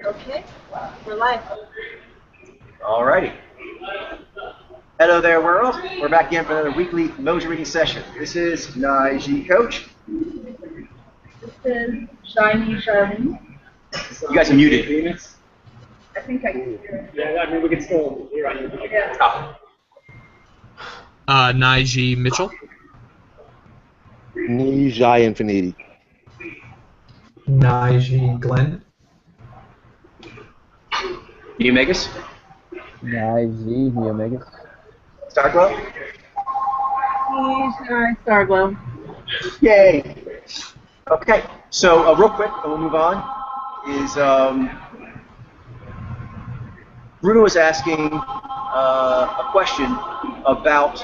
Okay, we're live. Alrighty. Hello there, world. We're back again for another weekly Mojo reading session. This is Naiji Coach. This is Shiny Charlene. You guys are muted. I think I can hear it. Yeah, I mean, we can still hear on you. Yeah. Naiji Mitchell. Nijai Infinity. Naiji Glenn. Neomegas. Naiji Neomegas. Starglow. Starglow. Yay. Okay, so real quick, and we'll move on, is Bruno was asking a question about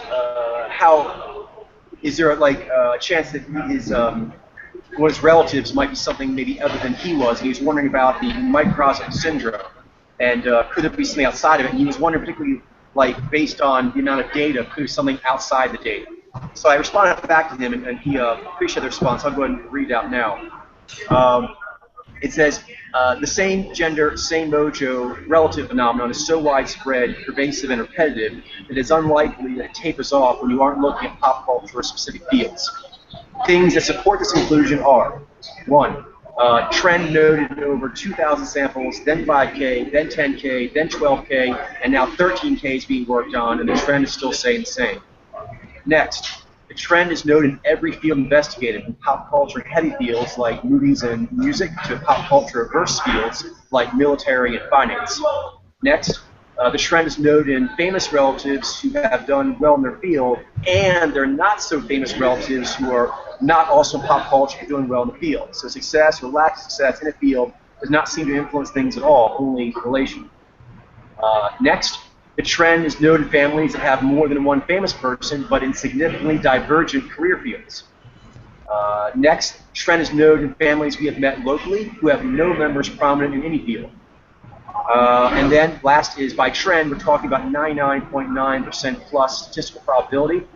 how is there like a chance that his relatives might be something maybe other than he was, and he was wondering about the microcosm syndrome, and could there be something outside of it? And he was wondering particularly, like, based on the amount of data, could there be something outside the data? So I responded back to him, and he appreciated the response. I'll go ahead and read it out now. It says, the same gender, same mojo relative phenomenon is so widespread, pervasive, and repetitive that it's unlikely that it tapers off when you aren't looking at pop culture or specific fields. Things that support this conclusion are: 1. Trend noted in over 2,000 samples, then 5K, then 10K, then 12K, and now 13K is being worked on, and the trend is still staying the same. Next, the trend is noted in every field investigated, from pop culture heavy fields like movies and music to pop culture averse fields like military and finance. Next, the trend is noted in famous relatives who have done well in their field, and their not so famous relatives who are not also in pop culture but doing well in the field. So success or lack of success in a field does not seem to influence things at all, only relation. Next, the trend is noted in families that have more than one famous person, but in significantly divergent career fields. Next, trend is noted in families we have met locally who have no members prominent in any field. And then last is by trend, we're talking about 99.9% plus statistical probability.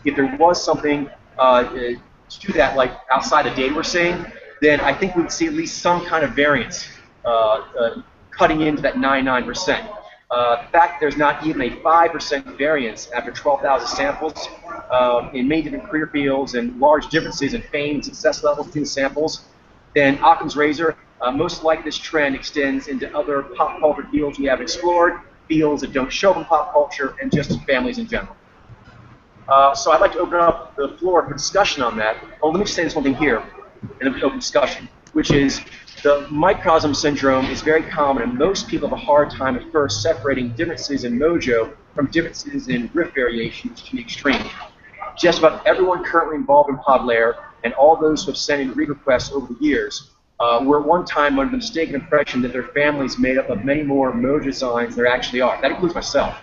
If there was something to that, like outside the data we're seeing, then I think we'd see at least some kind of variance cutting into that 99%. The fact there's not even a 5% variance after 12,000 samples in many different career fields and large differences in fame and success levels between the samples, then Occam's razor, most likely this trend extends into other pop culture fields we have explored, fields that don't show up in pop culture, and just families in general. So I'd like to open up the floor for discussion on that. Oh, let me say this one thing here in an open discussion, which is the microcosm syndrome is very common, and most people have a hard time at first separating differences in mojo from differences in riff variations to the extreme. Just about everyone currently involved in Podlayer and all those who have sent in read requests over the years were at one time under the mistaken impression that their families made up of many more mojo signs than there actually are. That includes myself.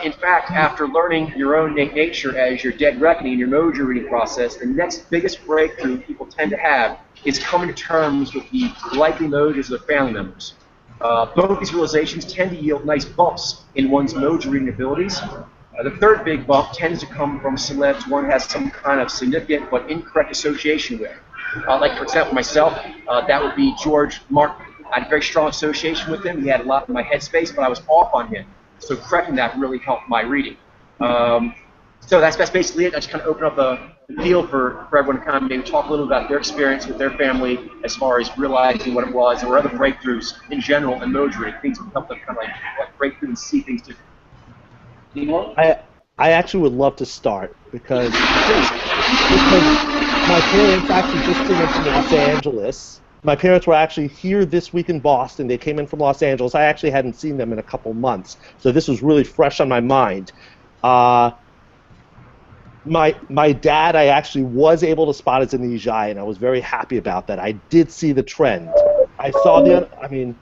In fact, after learning your own innate nature as your dead reckoning in your mojo reading process, the next biggest breakthrough people tend to have is coming to terms with the likely mojos of their family members. Both these realizations tend to yield nice bumps in one's mojo reading abilities. The third big bump tends to come from celebs one has some kind of significant but incorrect association with. Like, for example, myself, that would be George Martin. I had a very strong association with him. He had a lot in my headspace, but I was off on him. So correcting that really helped my reading. So that's basically it. I just kind of open up the field for everyone to kind of maybe talk a little about their experience with their family as far as realizing what it was, or other breakthroughs in general in mojo reading, things that help them kind of like break through and see things differently. I actually would love to start because my parents actually just came in from Los Angeles. My parents were actually here this week in Boston. They came in from Los Angeles. I actually hadn't seen them in a couple months, so this was really fresh on my mind. My dad, I actually was able to spot as a Nijai, and I was very happy about that. I did see the trend. I saw the, I mean,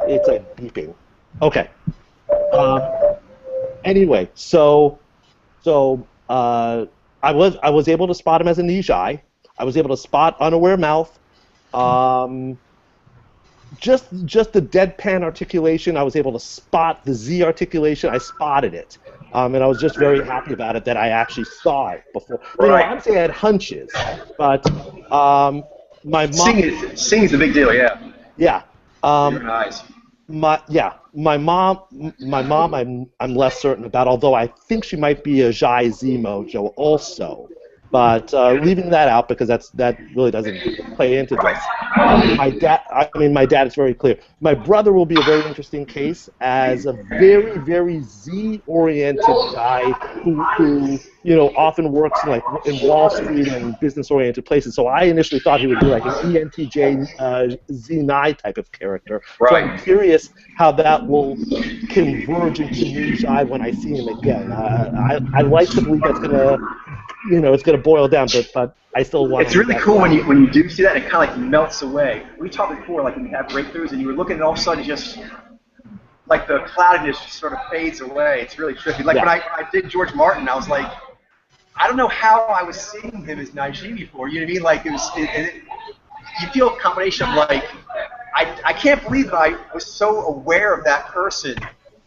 it's like beeping. Okay. Anyway, so I was able to spot him as a Nijai. I was able to spot unaware mouth. Just the deadpan articulation, I was able to spot the Z articulation. I spotted it. And I was just very happy about it that I actually saw it before. You know, Right. obviously I had hunches, but my mom. Seeing is the big deal, yeah. Yeah. Your eyes. My mom, I'm less certain about. Although I think she might be a Jai Z mojo also, but leaving that out because that really doesn't play into this. My dad is very clear. My brother will be a very interesting case as a very, very Z-oriented guy who you know often works in Wall Street and business-oriented places. So I initially thought he would be like an ENTJ Z9 type of character. So Right. I'm curious how that will converge into new Jai when I see him again. I like to believe that's gonna, you know, it's gonna boil down, but I still want. It's really cool when you do see that, and it kind of like melts away. We talked before, like when you have breakthroughs, and you were looking, and all of a sudden, just like the cloudiness just sort of fades away. It's really trippy. Like when I did George Martin, I was like, I don't know how I was seeing him as Najee before. You know what I mean? Like you feel a combination of like, I can't believe that I was so aware of that person,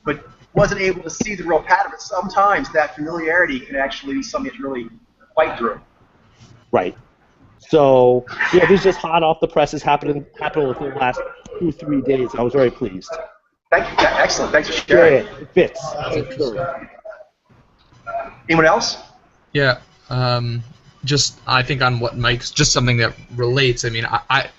but wasn't able to see the real pattern. But sometimes that familiarity can actually be something that's really fight through. Right. So, yeah, this is just hot off the presses, happened within the last 2-3 days. I was very pleased. Thank you. Excellent. Thanks for sharing. Yeah, it fits. Anyone else? Yeah. Just I think on what Mike's just something that relates. I mean, I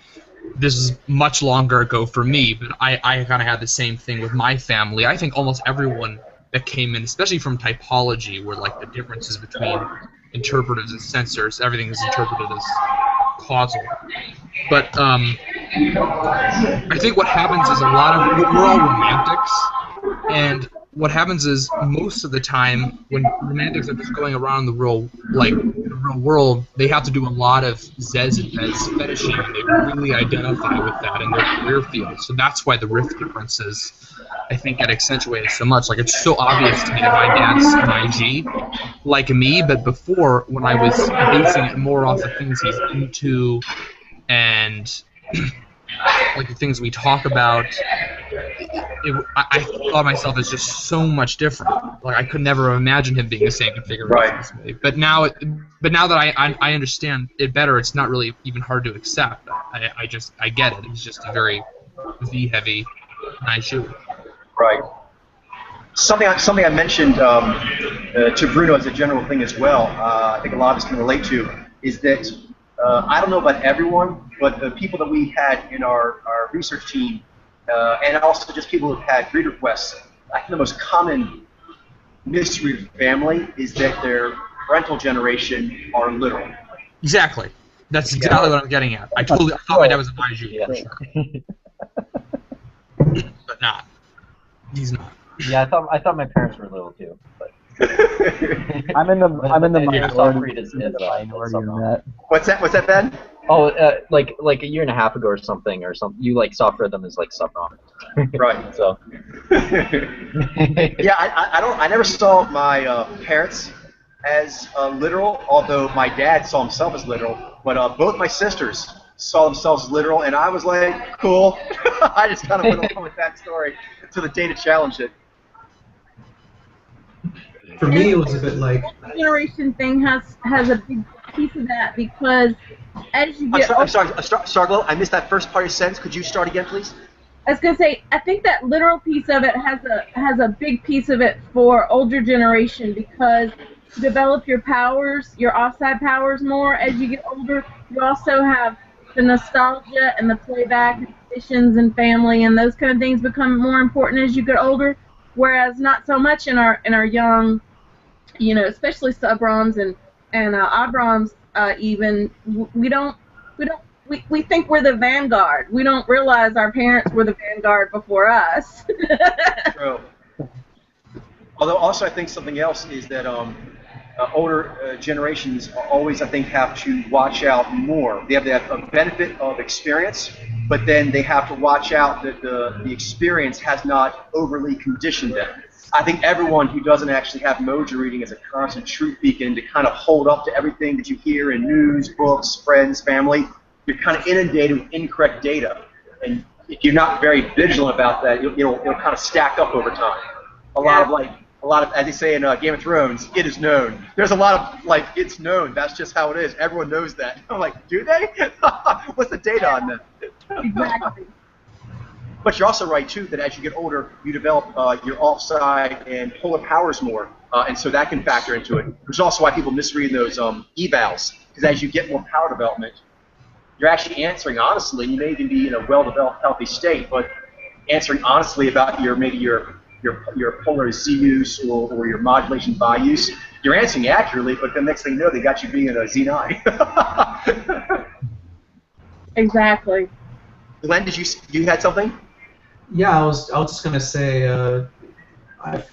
this is much longer ago for me, but I kind of had the same thing with my family. I think almost everyone that came in, especially from typology, where like the differences between interpreters and sensors, everything is interpreted as causal. But I think what happens is we're all romantics, and what happens is most of the time when romantics are just going around the real world, they have to do a lot of Zez and Bez fetishing, and they really identify with that in their career field. So that's why the rift differences, I think, get accentuated so much. Like, it's so obvious to me that my dad's an IG, like me, but before, when I was basing it more off the things he's into and like the things we talk about, I thought myself as just so much different. Like, I could never imagine him being the same configuration as me. But now that I understand it better, it's not really even hard to accept. I get it. It's just a very V-heavy nice shoe. Right. Something I mentioned to Bruno as a general thing as well, I think a lot of us can relate to, is that I don't know about everyone, but the people that we had in our research team, and also just people who've had read requests, I think the most common mystery of family is that their parental generation are literal. Exactly. That's exactly what I'm getting at. I thought my dad was an IG, for sure. But not. He's not. Yeah, I thought my parents were little too. But I'm in the minority. minority in that. What's that, Ben? Oh, like a year and a half ago or something, you like software them as like sub-rom. Right. So. Yeah, I never saw my parents as literal, although my dad saw himself as literal. But both my sisters saw themselves as literal, and I was like, cool. I just kind of went along with that story until the data challenged it. For me, it was a bit like Generation thing has a big piece of that because as you get I'm sorry, Starglow, I missed that first part of your sentence. Could you start again, please? I was gonna say, I think that literal piece of it has a big piece of it for older generation because you develop your powers, your offside powers more as you get older. You also have the nostalgia and the playback and traditions and family and those kind of things become more important as you get older. Whereas not so much in our young, you know, especially sub-ROMs and ob-ROMs even, we think we're the vanguard. We don't realize our parents were the vanguard before us. True. Although also I think something else is that older generations always, I think, have to watch out more. They have a benefit of experience, but then they have to watch out that the experience has not overly conditioned them. I think everyone who doesn't actually have mojo reading as a constant truth beacon to kind of hold up to everything that you hear in news, books, friends, family, you're kind of inundated with incorrect data. And if you're not very vigilant about that, it'll kind of stack up over time. A lot a lot of, as they say in Game of Thrones, it is known. There's a lot of, like, it's known. That's just how it is. Everyone knows that. I'm like, do they? What's the data on that? Exactly. But you're also right, too, that as you get older, you develop your offside and polar powers more. And so that can factor into it. Which is also why people misread those evals. Because as you get more power development, you're actually answering honestly. You may even be in a well-developed, healthy state, but answering honestly about maybe your polar Z use or your modulation bi use. You're answering accurately, but the next thing you know, they got you being a Z9. Exactly. Glenn, you had something? Yeah, I was just gonna say,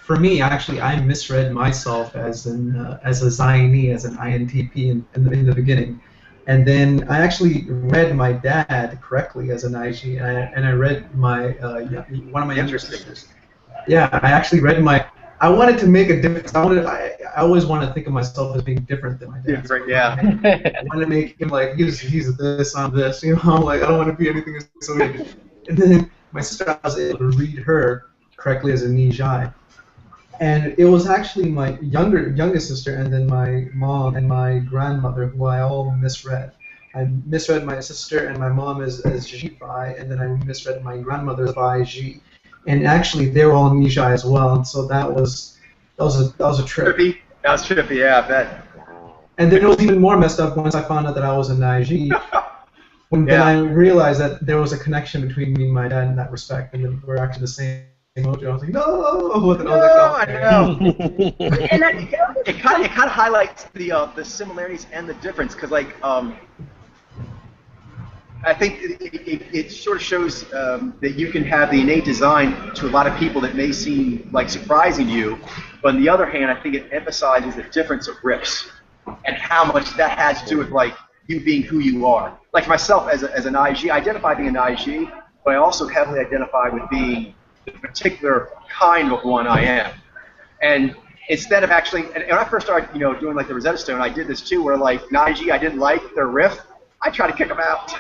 for me, actually, I misread myself as a Zionee, as an INTP in the beginning, and then I actually read my dad correctly as an IG, and I read my one of my younger sisters. Yeah, I actually read my. I wanted to make a difference. I always want to think of myself as being different than my dad. Different, yeah. I want to make him like he's this, I'm this. You know, like I don't want to be anything associated. And then my sister, I was able to read her correctly as a Nijai. And it was actually my youngest sister, and then my mom and my grandmother, who I all misread. I misread my sister and my mom as Ji-Fi, and then I misread my grandmother as Ji. And actually, they were all Nijai as well, and so that was a trip. Trippy? That was trippy, yeah, I bet. And then it was even more messed up once I found out that I was a Naiji. Then I realized that there was a connection between me and my dad in that respect, and then we're actually the same emoji. I was like, no! And I was like, oh, I know. And it kind of highlights the similarities and the difference, because like I think it sort of shows that you can have the innate design to a lot of people that may seem like surprising to you, but on the other hand, I think it emphasizes the difference of riffs and how much that has to do with like you being who you are. Like myself as an IG, I identify being an IG, but I also heavily identify with being the particular kind of one I am. And instead of actually, and when I first started, doing like the Rosetta Stone, I did this too, where like an IG, I didn't like their riff, I try to kick them out.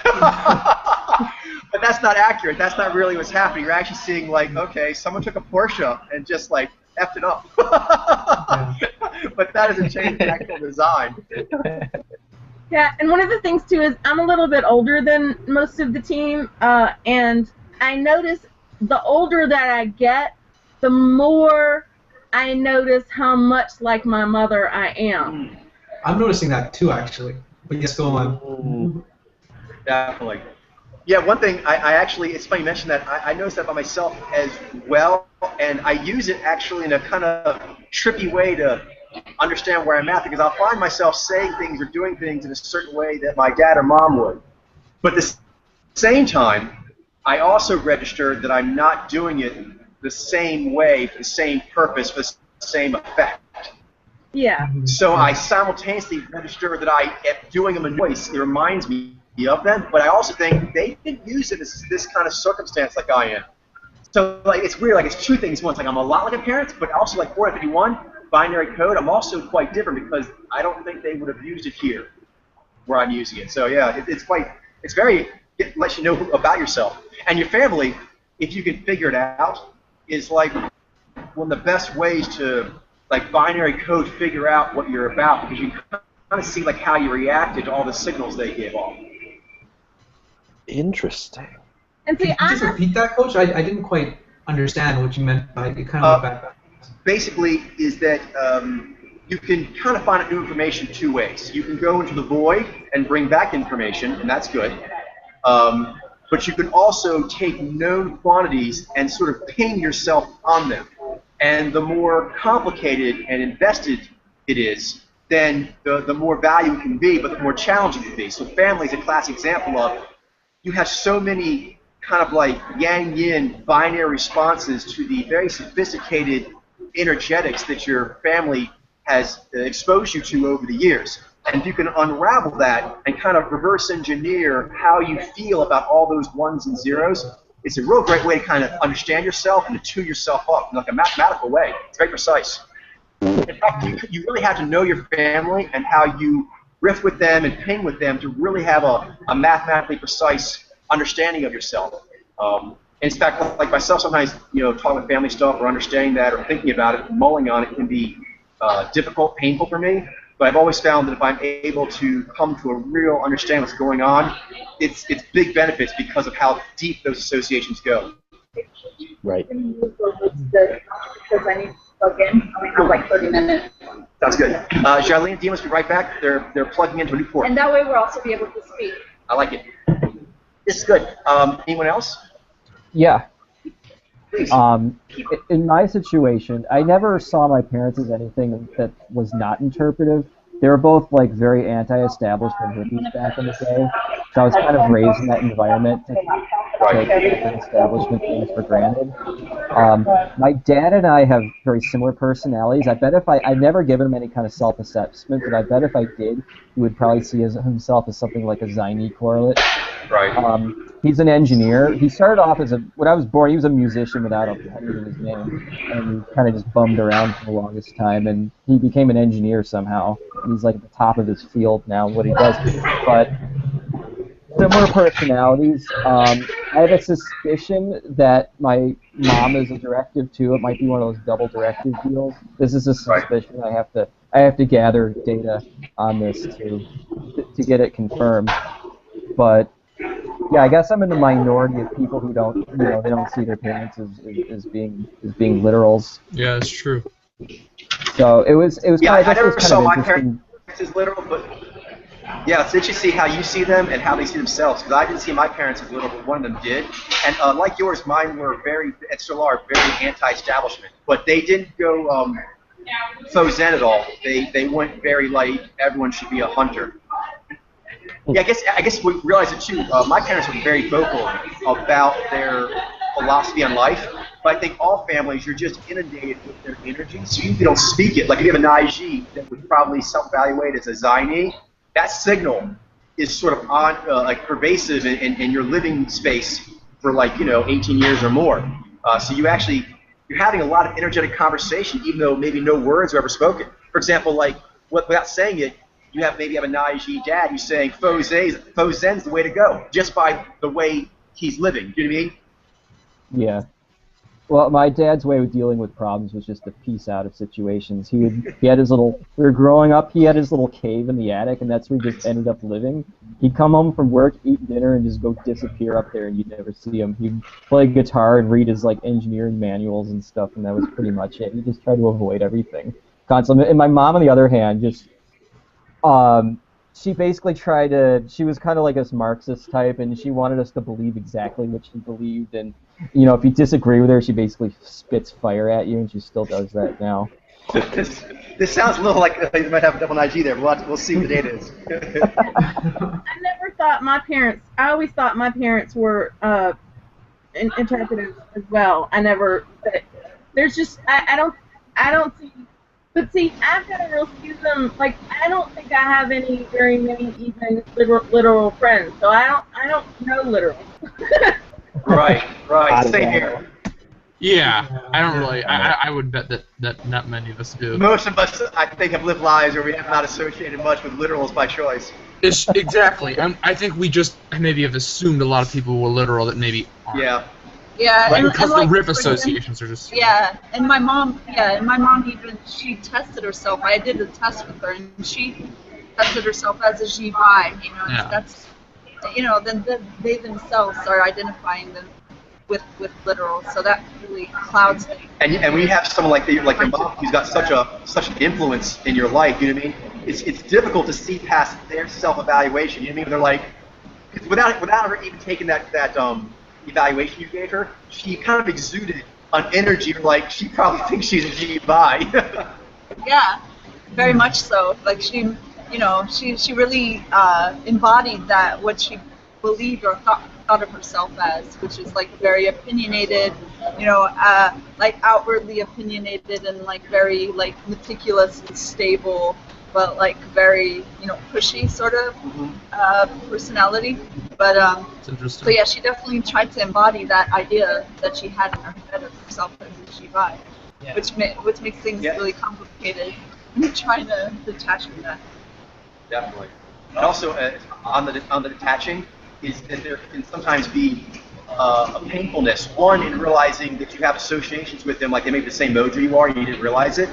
But that's not accurate. That's not really what's happening. You're actually seeing like, okay, someone took a Porsche and just like effed it up. But that doesn't change the actual design. Yeah, and one of the things too is I'm a little bit older than most of the team, and I notice the older that I get, the more I notice how much like my mother I am. I'm noticing that too, actually. But yes, go on. Definitely. Yeah, one thing I actually, it's funny you mentioned that, I noticed that by myself as well, and I use it actually in a kind of trippy way to understand where I'm at, because I'll find myself saying things or doing things in a certain way that my dad or mom would. But at the same time, I also register that I'm not doing it the same way, for the same purpose, for the same effect. Yeah. So I simultaneously register that I am doing them a voice. It reminds me of them, but I also think they didn't use it in this kind of circumstance like I am. So like it's weird, like it's two things. One, it's like I'm a lot like a parent, but also like 451 binary code, I'm also quite different because I don't think they would have used it here where I'm using it. So yeah, it lets you know about yourself. And your family, if you can figure it out, is like one of the best ways to like binary code figure out what you're about, because you kind of see like how you reacted to all the signals they give off. Interesting. And see, Can you just repeat that, Coach? I didn't quite understand what you meant by it. Kind of back. Basically, is that you can kind of find out new information two ways. You can go into the void and bring back information, and that's good. But you can also take known quantities and sort of ping yourself on them. And the more complicated and invested it is, then the more value it can be, but the more challenging it can be. So family is a classic example of, you have so many kind of like yang-yin binary responses to the very sophisticated energetics that your family has exposed you to over the years. And if you can unravel that and kind of reverse engineer how you feel about all those ones and zeros, it's a real great way to kind of understand yourself and to tune yourself up in like a mathematical way. It's very precise. In fact, you really have to know your family and how you riff with them and ping with them to really have a mathematically precise understanding of yourself. In fact, like myself, sometimes, talking with family stuff or understanding that or thinking about it, mulling on it can be difficult, painful for me. But I've always found that if I'm able to come to a real understanding of what's going on, it's big benefits because of how deep those associations go. Right. Because I need to plug in. I only have like 30 minutes. Sounds good. Charlene and Dean will be right back. They're plugging into a new port. And that way we'll also be able to speak. I like it. This is good. Anyone else? Yeah. Please. In my situation, I never saw my parents as anything that was not interpretive. They were both like very anti-establishment hippies back in the day, so I was kind of raised in that environment to take different establishment things for granted. My dad and I have very similar personalities. I bet if I've never given him any kind of self-assessment, but I bet if I did, he would probably see himself as something like a Zine correlate. Right. He's an engineer. He started off when I was born, he was a musician without a penny in his name, and he kind of just bummed around for the longest time, and he became an engineer somehow. He's like at the top of his field now, what he does. But similar personalities. I have a suspicion that my mom is a directive too. It might be one of those double directive deals. This is a suspicion. Right. I have to gather data on this to get it confirmed. But yeah, I guess I'm in the minority of people who don't, they don't see their parents as being literals. Yeah, it's true. So it was Yeah, kind of, I never saw my interesting. parents as literal, but yeah, it's interesting to see how you see them and how they see themselves. Because I didn't see my parents as literal, but one of them did. And like yours, mine were very anti-establishment. But they didn't go faux zen at all. They went very like everyone should be a hunter. Yeah, I guess we realize it too. My parents were very vocal about their philosophy on life, but I think all families, you're just inundated with their energy, so you don't speak it. Like if you have an IG that would probably self-evaluate as a Zine, that signal is sort of on like pervasive in your living space for 18 years or more. So you're having a lot of energetic conversation, even though maybe no words are ever spoken. For example, without saying it, you maybe have a Naiji dad who's saying faux zen's the way to go, just by the way he's living. Do you know what I mean? Yeah. Well, my dad's way of dealing with problems was just to peace out of situations. He had his little. We were growing up. He had his little cave in the attic, and that's where he just ended up living. He'd come home from work, eat dinner, and just go disappear up there, and you'd never see him. He'd play guitar and read his engineering manuals and stuff, and that was pretty much it. He just tried to avoid everything constantly. And my mom, on the other hand, just she basically she was kind of like this Marxist type, and she wanted us to believe exactly what she believed, and if you disagree with her, she basically spits fire at you, and she still does that now. This sounds a little like you might have a double IG there, but we'll see what the data is. I never thought I always thought my parents were interpretive as well. There's just, I don't see. But see, I've got a real schism. I don't think I have very many even literal friends. So I don't know literal. Right. Same here. Yeah, I don't really. I would bet that not many of us do. Most of us, I think, have lived lives where we have not associated much with literals by choice. Exactly. I think we just maybe have assumed a lot of people were literal that maybe aren't. Yeah. Yeah, and because the RIP associations are just. Yeah, and my mom even, she tested herself. I did a test with her, and she tested herself as a G-bi. That's, then they themselves are identifying them with literal, so that really clouds things. And when you have someone like your mom who's got such an influence in your life, you know what I mean? It's difficult to see past their self-evaluation. You know what I mean? They're without her even taking that evaluation you gave her, she kind of exuded an energy she probably thinks she's a G-bi. Yeah, very much so. She really embodied that, what she believed or thought of herself as, which is very opinionated, outwardly opinionated and very meticulous and stable, but very pushy sort of personality. But so yeah, she definitely tried to embody that idea that she had in her head of herself as a G-bi, which makes things really complicated when you're trying to detach from that. Definitely. And also on the detaching is that there can sometimes be a painfulness. One, in realizing that you have associations with them, like they may be the same mojo you are, and you didn't realize it.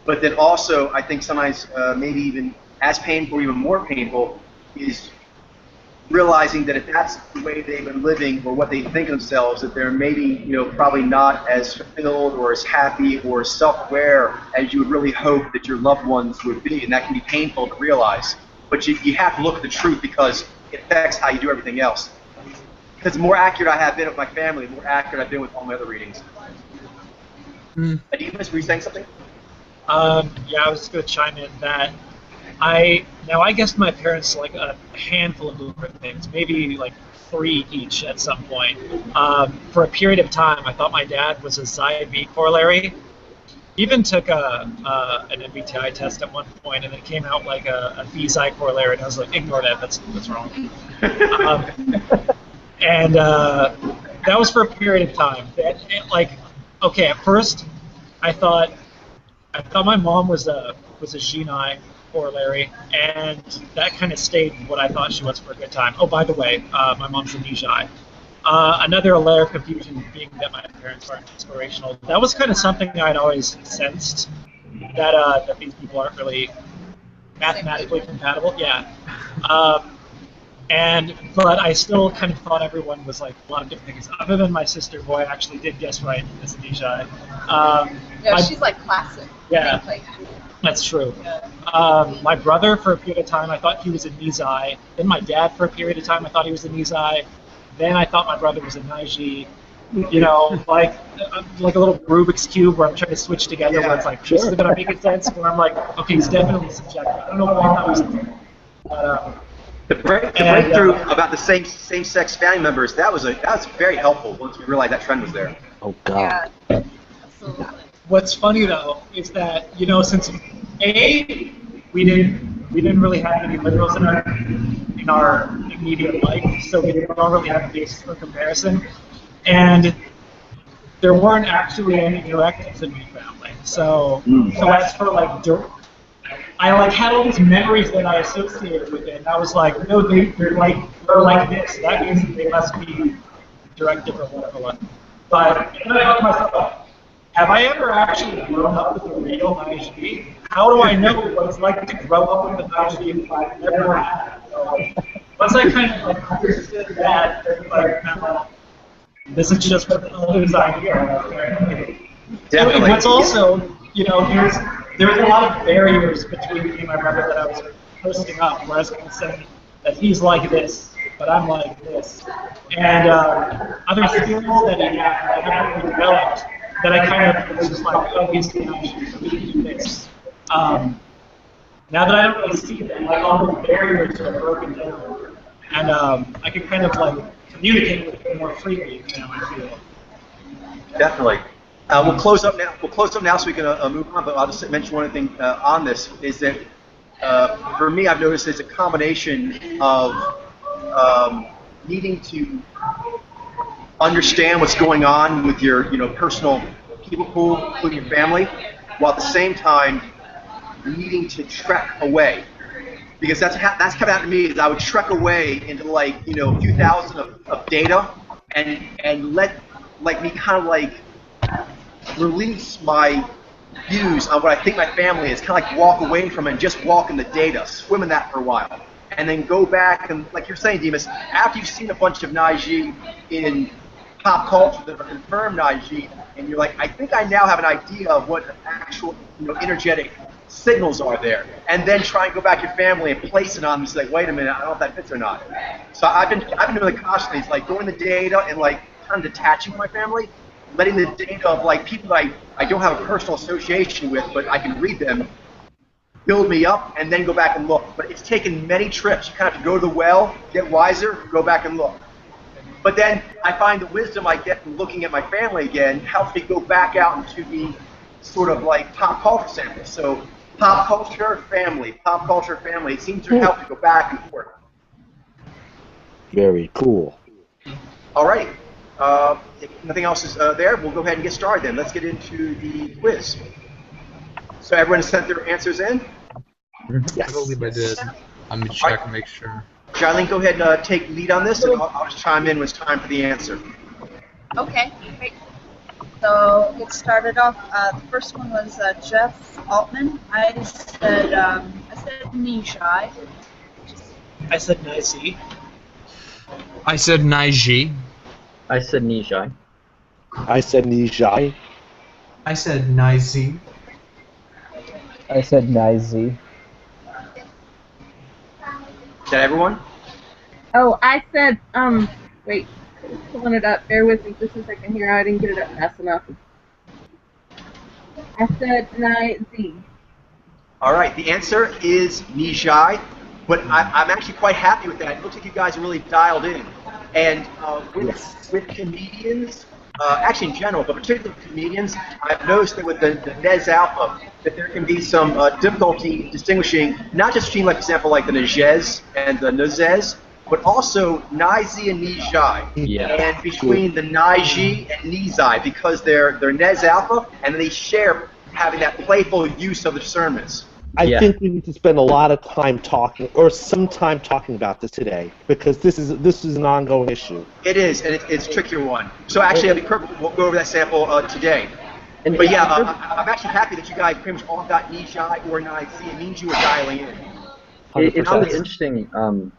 But then also, I think sometimes maybe even as painful, or even more painful, is realizing that if that's the way they've been living or what they think of themselves, that they're maybe, probably not as fulfilled or as happy or as self-aware as you would really hope that your loved ones would be, and that can be painful to realize. But you have to look at the truth because it affects how you do everything else. Because the more accurate I have been with my family, the more accurate I've been with all my other readings. Adimas, were you saying something? Yeah, I was just going to chime in that I guessed my parents like a handful of different things, maybe like 3 each at some point. For a period of time, I thought my dad was a Xi V corollary. Even took an MBTI test at one point, and it came out like a B Xi corollary, and I was like, ignore that, that's wrong. And that was for a period of time. Okay, at first, I thought my mom was a Genii corollary, and that kind of stayed what I thought she was for a good time. Oh, by the way, my mom's a Nijai. Another layer of confusion being that my parents aren't inspirational. That was kind of something I'd always sensed, that these people aren't really mathematically compatible. Yeah. But I still kind of thought everyone was like a lot of different things. Other than my sister, who I actually did guess right as a Nijai. Yeah, she's like classic. Yeah. That's true. My brother, for a period of time, I thought he was a Nizai. Then my dad, for a period of time, I thought he was a Nizai. Then I thought my brother was a Naiji. Like a little Rubik's Cube where I'm trying to switch together where it's like, this is going to make sense, where I'm like, okay, he's definitely subjective. I don't know why I thought he was subjective. But, the breakthrough about the same-sex family members, that was very helpful once we realized that trend was there. Oh, God. Yeah, absolutely. What's funny though is that since we didn't really have any liberals in our immediate life, so we don't really have a basis for comparison, and there weren't actually any directives in my family. So as for I had all these memories that I associated with it, and I was like, no, they're like this. That means that they must be directive or whatever. But then I thought to myself, have I ever actually grown up with a real Naiji? How do I know what it's like to grow up with a Naiji if I've never had it? So once I kind of understood that, this is just what the others I hear. Definitely. What's also, there's a lot of barriers between me and my brother that I was posting up, where I was going to say that he's like this, but I'm like this. And other skills that he had that I haven't really developed, that I kind of was just like, oh, he's too nice, we can do this. Now that I don't really see them, all the barriers are broken down, and I can kind of communicate with them more freely, I feel. Definitely. We'll close up now. So we can move on. But I'll just mention one thing on this is that for me, I've noticed it's a combination of needing to understand what's going on with your personal people pool, including your family, while at the same time needing to trek away. Because that's come out to me is I would trek away into a few thousand of data and let me kind of release my views on what I think my family is, kind of walk away from it and just walk in the data, swim in that for a while, and then go back and, like you're saying, Demas, after you've seen a bunch of Naiji in pop culture that are confirmed Naiji, and you're like, I think I now have an idea of what the actual energetic signals are there, and then try and go back to your family and place it on them and say, wait a minute, I don't know if that fits or not. So I've been doing it constantly. It's going to the data and kind of detaching from my family, letting the data of people that I don't have a personal association with, but I can read them, build me up, and then go back and look. But it's taken many trips. You kind of have to go to the well, get wiser, go back and look. But then I find the wisdom I get from looking at my family again helps me go back out into the sort of pop culture samples. So pop culture, family, it seems to help me go back and forth. Very cool. All right. If nothing else is there, we'll go ahead and get started then. Let's get into the quiz. So everyone has sent their answers in? Yes. I believe I did. I'm going to check and make sure. Jilene, go ahead and take lead on this, and I'll just chime in when it's time for the answer. Okay, great. So it started off. The first one was Jeff Altman. I said Nijai. I said Nizi. I said Naiji. I said Nijai. I said Nijai. I said Nizi. I said Nizi. Is that everyone? Oh, I said, wait, pulling it up. Bear with me just a second here. I didn't get it up fast enough. I said Nizi. All right, the answer is Nijai, but I'm actually quite happy with that. It looks like you guys are really dialed in. And with comedians, actually in general, but particularly with comedians, I've noticed that with the Nez Alpha, that there can be some difficulty distinguishing not just between, like, for example, like the Nejez and the Nozez, but also Nizi and Nijai. Yeah. And between the Naiji and Nizai, because they're Nez Alpha, and they share having that playful use of the discernments. I think we need to spend a lot of time talking, or some time talking about this today, because this is an ongoing issue. It is, and it's a trickier one. So actually, I'll be perfect. We'll go over that sample today. But yeah, I'm actually happy that you guys pretty much all got Nijai or Nizi. It means you were dialing in. It's really interesting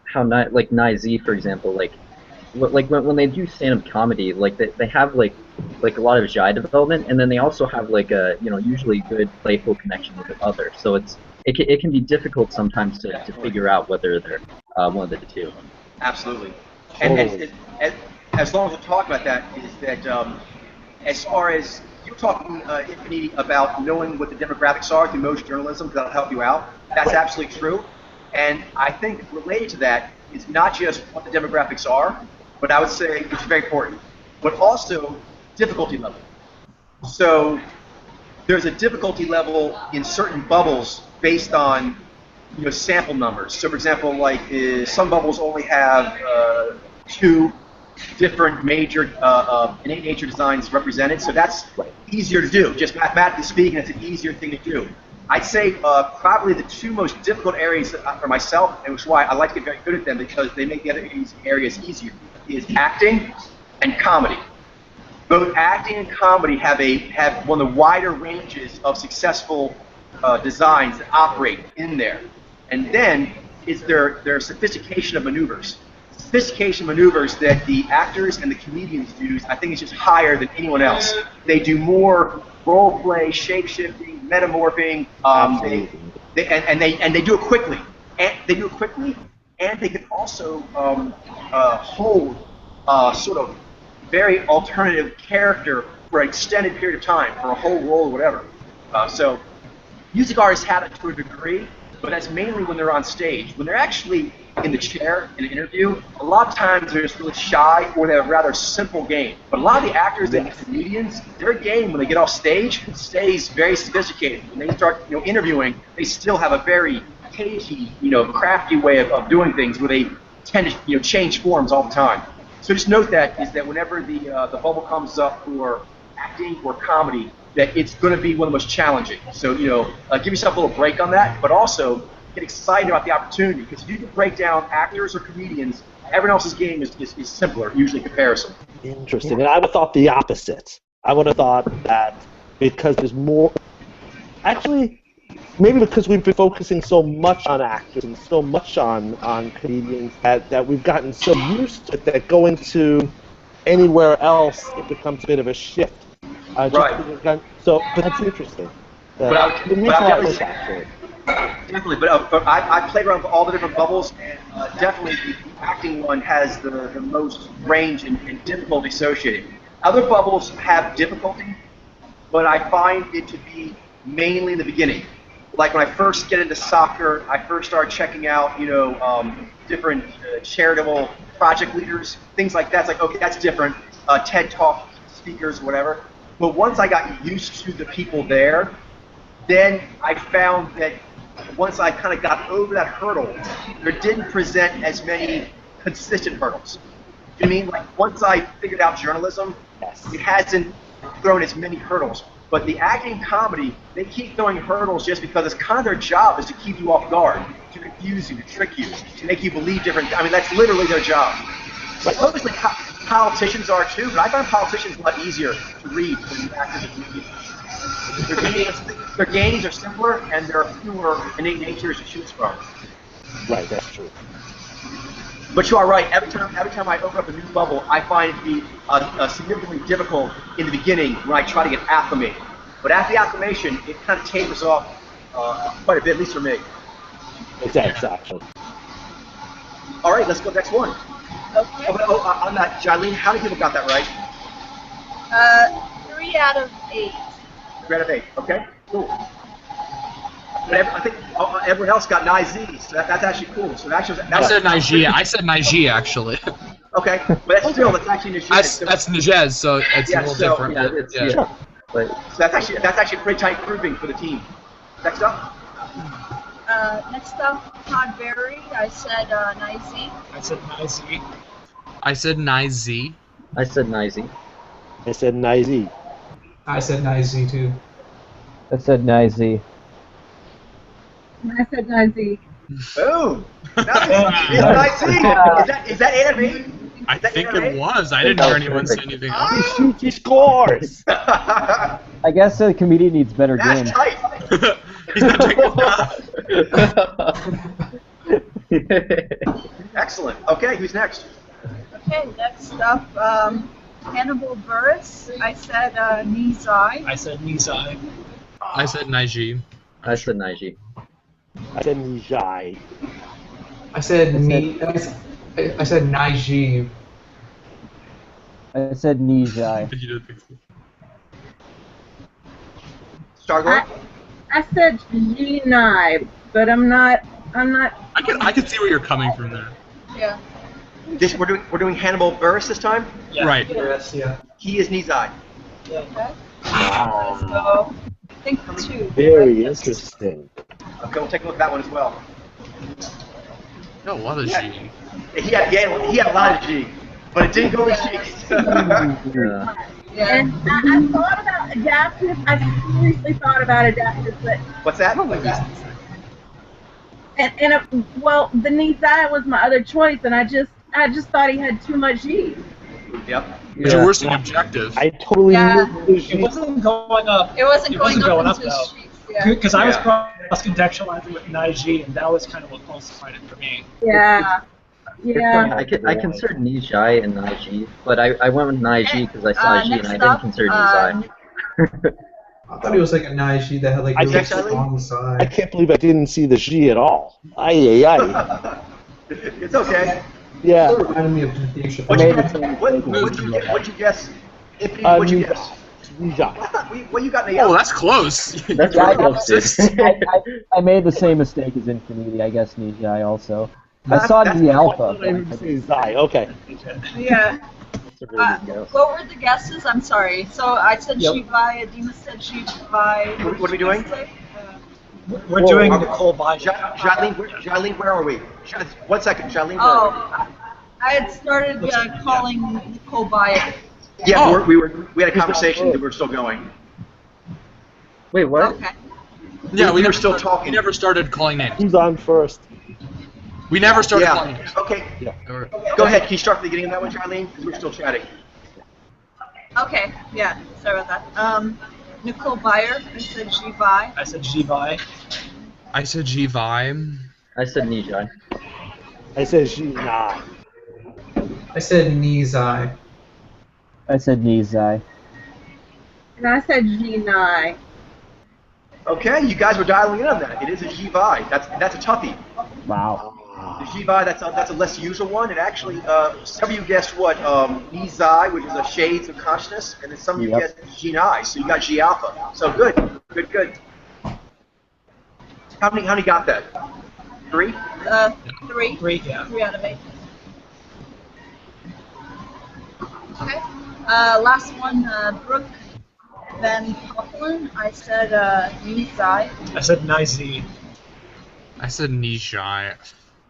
how like Nizi, for example, like when they do stand-up comedy, like they have like a lot of Jai development, and then they also have like a usually good playful connection with the other. So it can be difficult sometimes to figure out whether they're one of the two. Absolutely. And as long as we'll talk about that, is that as far as you're talking, Infinity, about knowing what the demographics are through motion journalism, because that'll help you out. That's absolutely true. And I think related to that is not just what the demographics are, but I would say it's very important, but also difficulty level. So there's a difficulty level in certain bubbles based on sample numbers. So for example, like some bubbles only have 2 different major innate nature designs represented, so that's easier to do. Just mathematically speaking, it's an easier thing to do. I'd say probably the 2 most difficult areas for myself, and which is why I like to get very good at them, because they make the other areas easier, is acting and comedy. Both acting and comedy have one of the wider ranges of successful designs that operate in there. And then is their sophistication of maneuvers. Sophistication maneuvers that the actors and the comedians use, I think, is just higher than anyone else. They do more role play, shape shifting, metamorphing. They do it quickly. And they do it quickly, and they can also hold sort of very alternative character for an extended period of time, for a whole role or whatever. So music artists have it to a degree, but that's mainly when they're on stage. When they're actually in the chair in an interview, a lot of times they're just really shy, or they have a rather simple game. But a lot of the actors and comedians, their game when they get off stage stays very sophisticated. When they start interviewing, they still have a very cagey, crafty way of doing things, where they tend to change forms all the time. So just note that whenever the bubble comes up for acting or comedy, that it's going to be one of the most challenging. So give yourself a little break on that, but also get excited about the opportunity, because if you can break down actors or comedians, everyone else's game is simpler, usually in comparison. Interesting. And I would have thought the opposite. I would have thought that because there's more. Actually, maybe because we've been focusing so much on actors and so much on comedians that we've gotten so used to it that going to anywhere else, it becomes a bit of a shift. Right. So, but that's interesting. Definitely, but I played around with all the different bubbles, and definitely the acting one has the most range and difficulty associated. Other bubbles have difficulty, but I find it to be mainly in the beginning. Like when I first get into soccer, I first started checking out, different charitable project leaders, things like that. It's like, okay, that's different. TED Talk speakers, whatever. But once I got used to the people there, then I found that once I kind of got over that hurdle, there didn't present as many consistent hurdles. You know what I mean? Like once I figured out journalism, it hasn't thrown as many hurdles. But the acting and comedy, they keep throwing hurdles just because it's kind of their job is to keep you off guard, to confuse you, to trick you, to make you believe different. I mean, that's literally their job. Supposedly, politicians are too, but I find politicians a lot easier to read than the actors of media. Their games are simpler, and there are fewer innate natures to choose from. Right, that's true. But you are right. Every time I open up a new level, I find it to be significantly difficult in the beginning when I try to get acclimated. But after the acclimation, it kind of tapers off quite a bit, at least for me. Exactly. All right, let's go to the next one. Okay. On that, Jilene, how many people got that right? 3 out of 8. 3 out of 8. Okay, cool. But I think everyone else got Niz, so that's actually cool. So I said Nigeria. I said Nigeria actually. Okay, but that's actually Niz. That's Niz, so it's a little different. Yeah. But, so that's actually pretty tight grouping for the team. Next up. Next up, Todd Berry. I said Niz. I said Niz. I said Niz. I said Niz. I said Niz. I said Niz too. I said Niz. I said Niz. Boom! Nice. Is that 8 out of 8? I think it was. I didn't hear anyone say anything else. He scores! I guess the comedian needs better That's games. tight. He's not taking Excellent. Okay, who's next? Okay, next up, Hannibal Buress. I said Nizai. I said Nizai. I said Naiji. I said Naiji. I said Nijai. I said I said Naiji. I said Nijai. Stargirl? I said G9, but I'm not. I can see where you're coming from there. Yeah. We're doing Hannibal Buress this time? Yeah. Right. Yes, yeah. He is Nizai. Okay. So, I think 2. Very interesting. Okay, we'll take a look at that one as well. No, what is she? He had a lot of G, but it didn't go with G. Yeah. And I thought about adaptive. I seriously thought about adaptive, but What's that? well, the Nizai was my other choice, and I just thought he had too much G. Yep. It's worse than objective. I totally Yeah. knew It wasn't going up. It wasn't going up into though. streets. Yeah. Because I was cross-contextualizing with Naiji, and that was kind of what falsified it for me. Yeah. Yeah. I considered Nijai and Naiji, but I went with Naiji because I saw G and I didn't consider Nijai. I thought it was like a Naiji that had like I really can't- strong I side. can't believe I didn't see the G at all. Ay, ay, ay. It's okay. It Yeah. reminded me of Dave Chappelle. What'd you made guess? the same What'd you guess? Infinity, Uh, what'd you Nijai. guess? Nijai. What you got in the Oh, that's close. That's Yeah, really close, dude. I made the same mistake as Infinity. I guess Nijai also. I saw That's the Alpha. Nijai, okay. Yeah. That's a really good guess. What were the guesses? I'm sorry. So I said Yep. Shivai, Adina said Shivai. What are we doing? We're doing Whoa. Nicole Biden. Jilene, where are we? 1 second, Jilene. Where Oh, are I had started calling Nicole Byatt. we? Yeah, Oh. we had a conversation that we're still going. Wait, what? Okay. Yeah, We were still talking. We never started calling names. Who's on first? We never started calling Yeah. names. Okay. Yeah. Go ahead. Can you start from the beginning of that one, Jilene? Because we're still chatting. Okay. Yeah. Sorry about that. Nicole Byer. I said Shivai. I said Jivai. I said G-Vibe. I said Nijai. I said G9. I said Nizai. I said Nizai. And I said G9. Okay, you guys were dialing in on that. It is a G-Vi. That's a toughie. Wow. The G-Vi, that's a less usual one. And actually, some of you guessed what? Nizai, which is a shades of consciousness, and then some of you guessed G-Ni, so you got G-Alpha. So good. How many got that? 3? 3. 3, yeah. 3 out of 8. Okay. Last one, Brooke Van Poppelen. I said Nizai. I said Nizi. I said Nishai.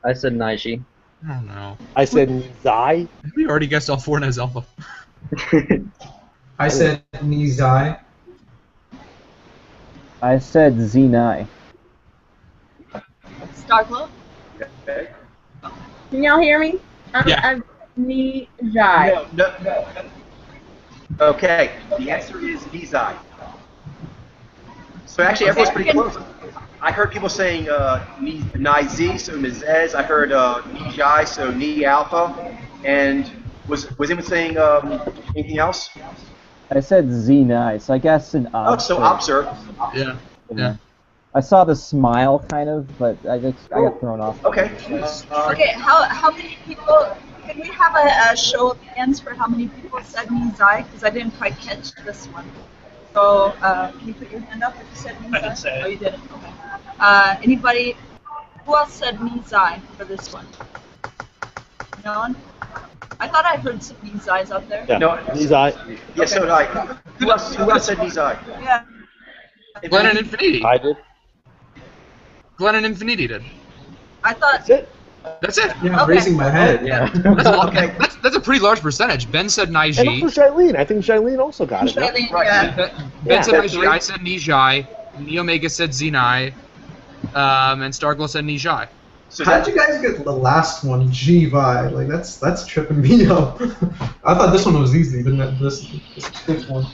I said Naiji. I don't know. I said Nizai. We already guessed all 4 Nez Alpha. I said Nizai. I said Zenai. Starglow. Okay. Can y'all hear me? Yeah. Ni Jai. No. Okay, the answer is Nizai. So actually, everyone's pretty close. I heard people saying Ni-Z, so Mizez. I heard Ni-Jai, so Ni-Alpha. And was anyone saying anything else? I said Z-Nice. I guess an Oh, so observe. Yeah. I saw the smile kind of, but I got thrown off. Okay. Okay, how many people? Can we have a show of hands for how many people said Nizai? Because I didn't quite catch this one. So can you put your hand up if you said Nizai? I did say it. Oh, you did. Okay. Anybody? Who else said Nizai for this one? No one. I thought I heard some Nizais out there. Yeah. No, Nizai. Yeah, so did I. Who else said Nizai? Yeah. Glenn and Infinity. I did. Glenn and Infinity did. I thought. That's it. That's it. Yeah, I'm Okay. raising my head. Yeah. That's, a lot. Okay. That's a pretty large percentage. Ben said And Naiji. also Shailene. I think Shailene also got it. Shailene, Right. yeah. Ben said that's Naiji. three. I said Nijai. Neomega said Zenai. And Starglow said Nijai. So How did you guys get the last one, G-Vi? Like that's tripping me up. I thought this one was easy, but not this one.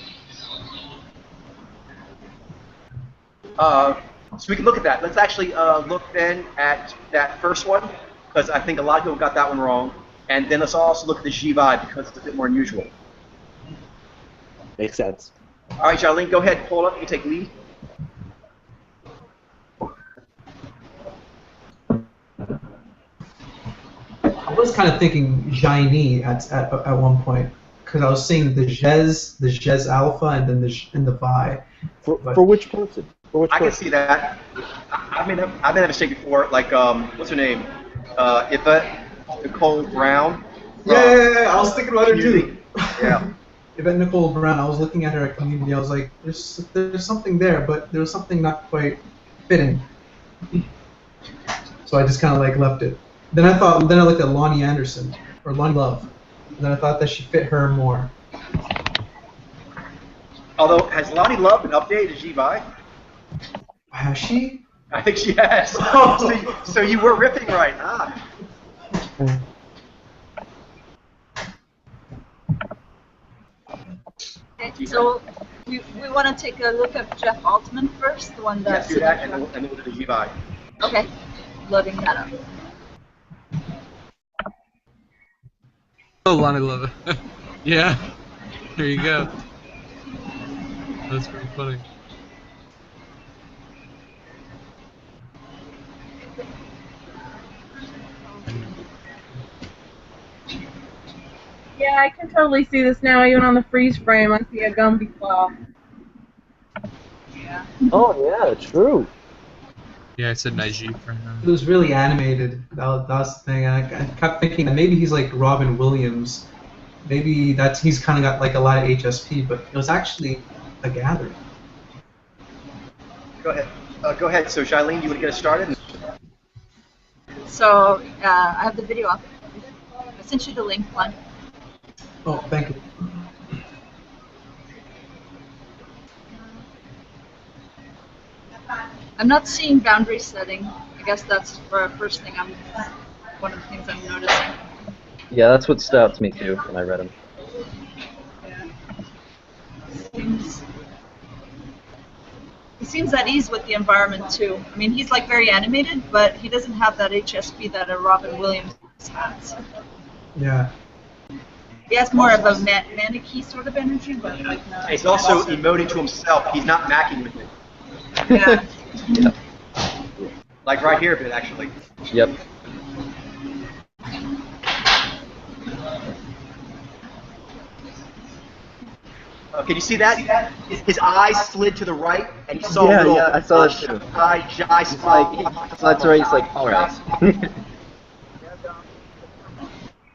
So we can look at that. Let's actually look then at that first one, because I think a lot of people got that one wrong. And then let's also look at the G-Vi because it's a bit more unusual. Makes sense. All right, Charlene, go ahead, pull it up. You can take lead. I was kind of thinking Jaini at one point because I was seeing the Jez Alpha, and then the Vi. For which person? For which I can person? see that. I've made that mistake before. Like, what's her name? Yvette Nicole Brown. Yeah, I was thinking about her too. Yeah. Yvette Nicole Brown. I was looking at her at Community. I was like, there's something there, but there was something not quite fitting. So I just kind of like left it. Then I looked at Lonnie Anderson or Lonnie Love. And then I thought that she fit her more. Although, has Lonnie Love been updated to G-Vi? Has she? I think she has. So you were ripping right. Ah. Okay, so we want to take a look at Jeff Altman first, the one Let's that's. do that, and then we'll do the G-Vi. Okay, loading that up. Oh, Lonnie Love it. Yeah. There you go. That's pretty funny. Yeah, I can totally see this now. Even on the freeze frame, I see a Gumby claw. Yeah. Oh yeah, true. Yeah, I said Naiji for him. It was really animated. That was the thing. I kept thinking that maybe he's like Robin Williams. Maybe he's kind of got like a lot of HSP, but it was actually a gathering. Go ahead. Go ahead. So, Shailene, you want to get us started? So I have the video up. I sent you the link, one. Oh, thank you. I'm not seeing boundary setting. I guess that's the first thing one of the things I'm noticing. Yeah, that's what stood out to me too when I read them. He seems at ease with the environment too. I mean, he's like very animated, but he doesn't have that HSP that a Robin Williams has. Yeah. He has more of a manicky sort of energy, but like not. He's also emoting to himself. He's not macking with it. Yeah. Yep. Like right here a bit, actually. Yep. Can you see that? His eyes slid to the right, and he saw a Yeah, little I saw that too. eye It's like, so that's right. It's like, all right.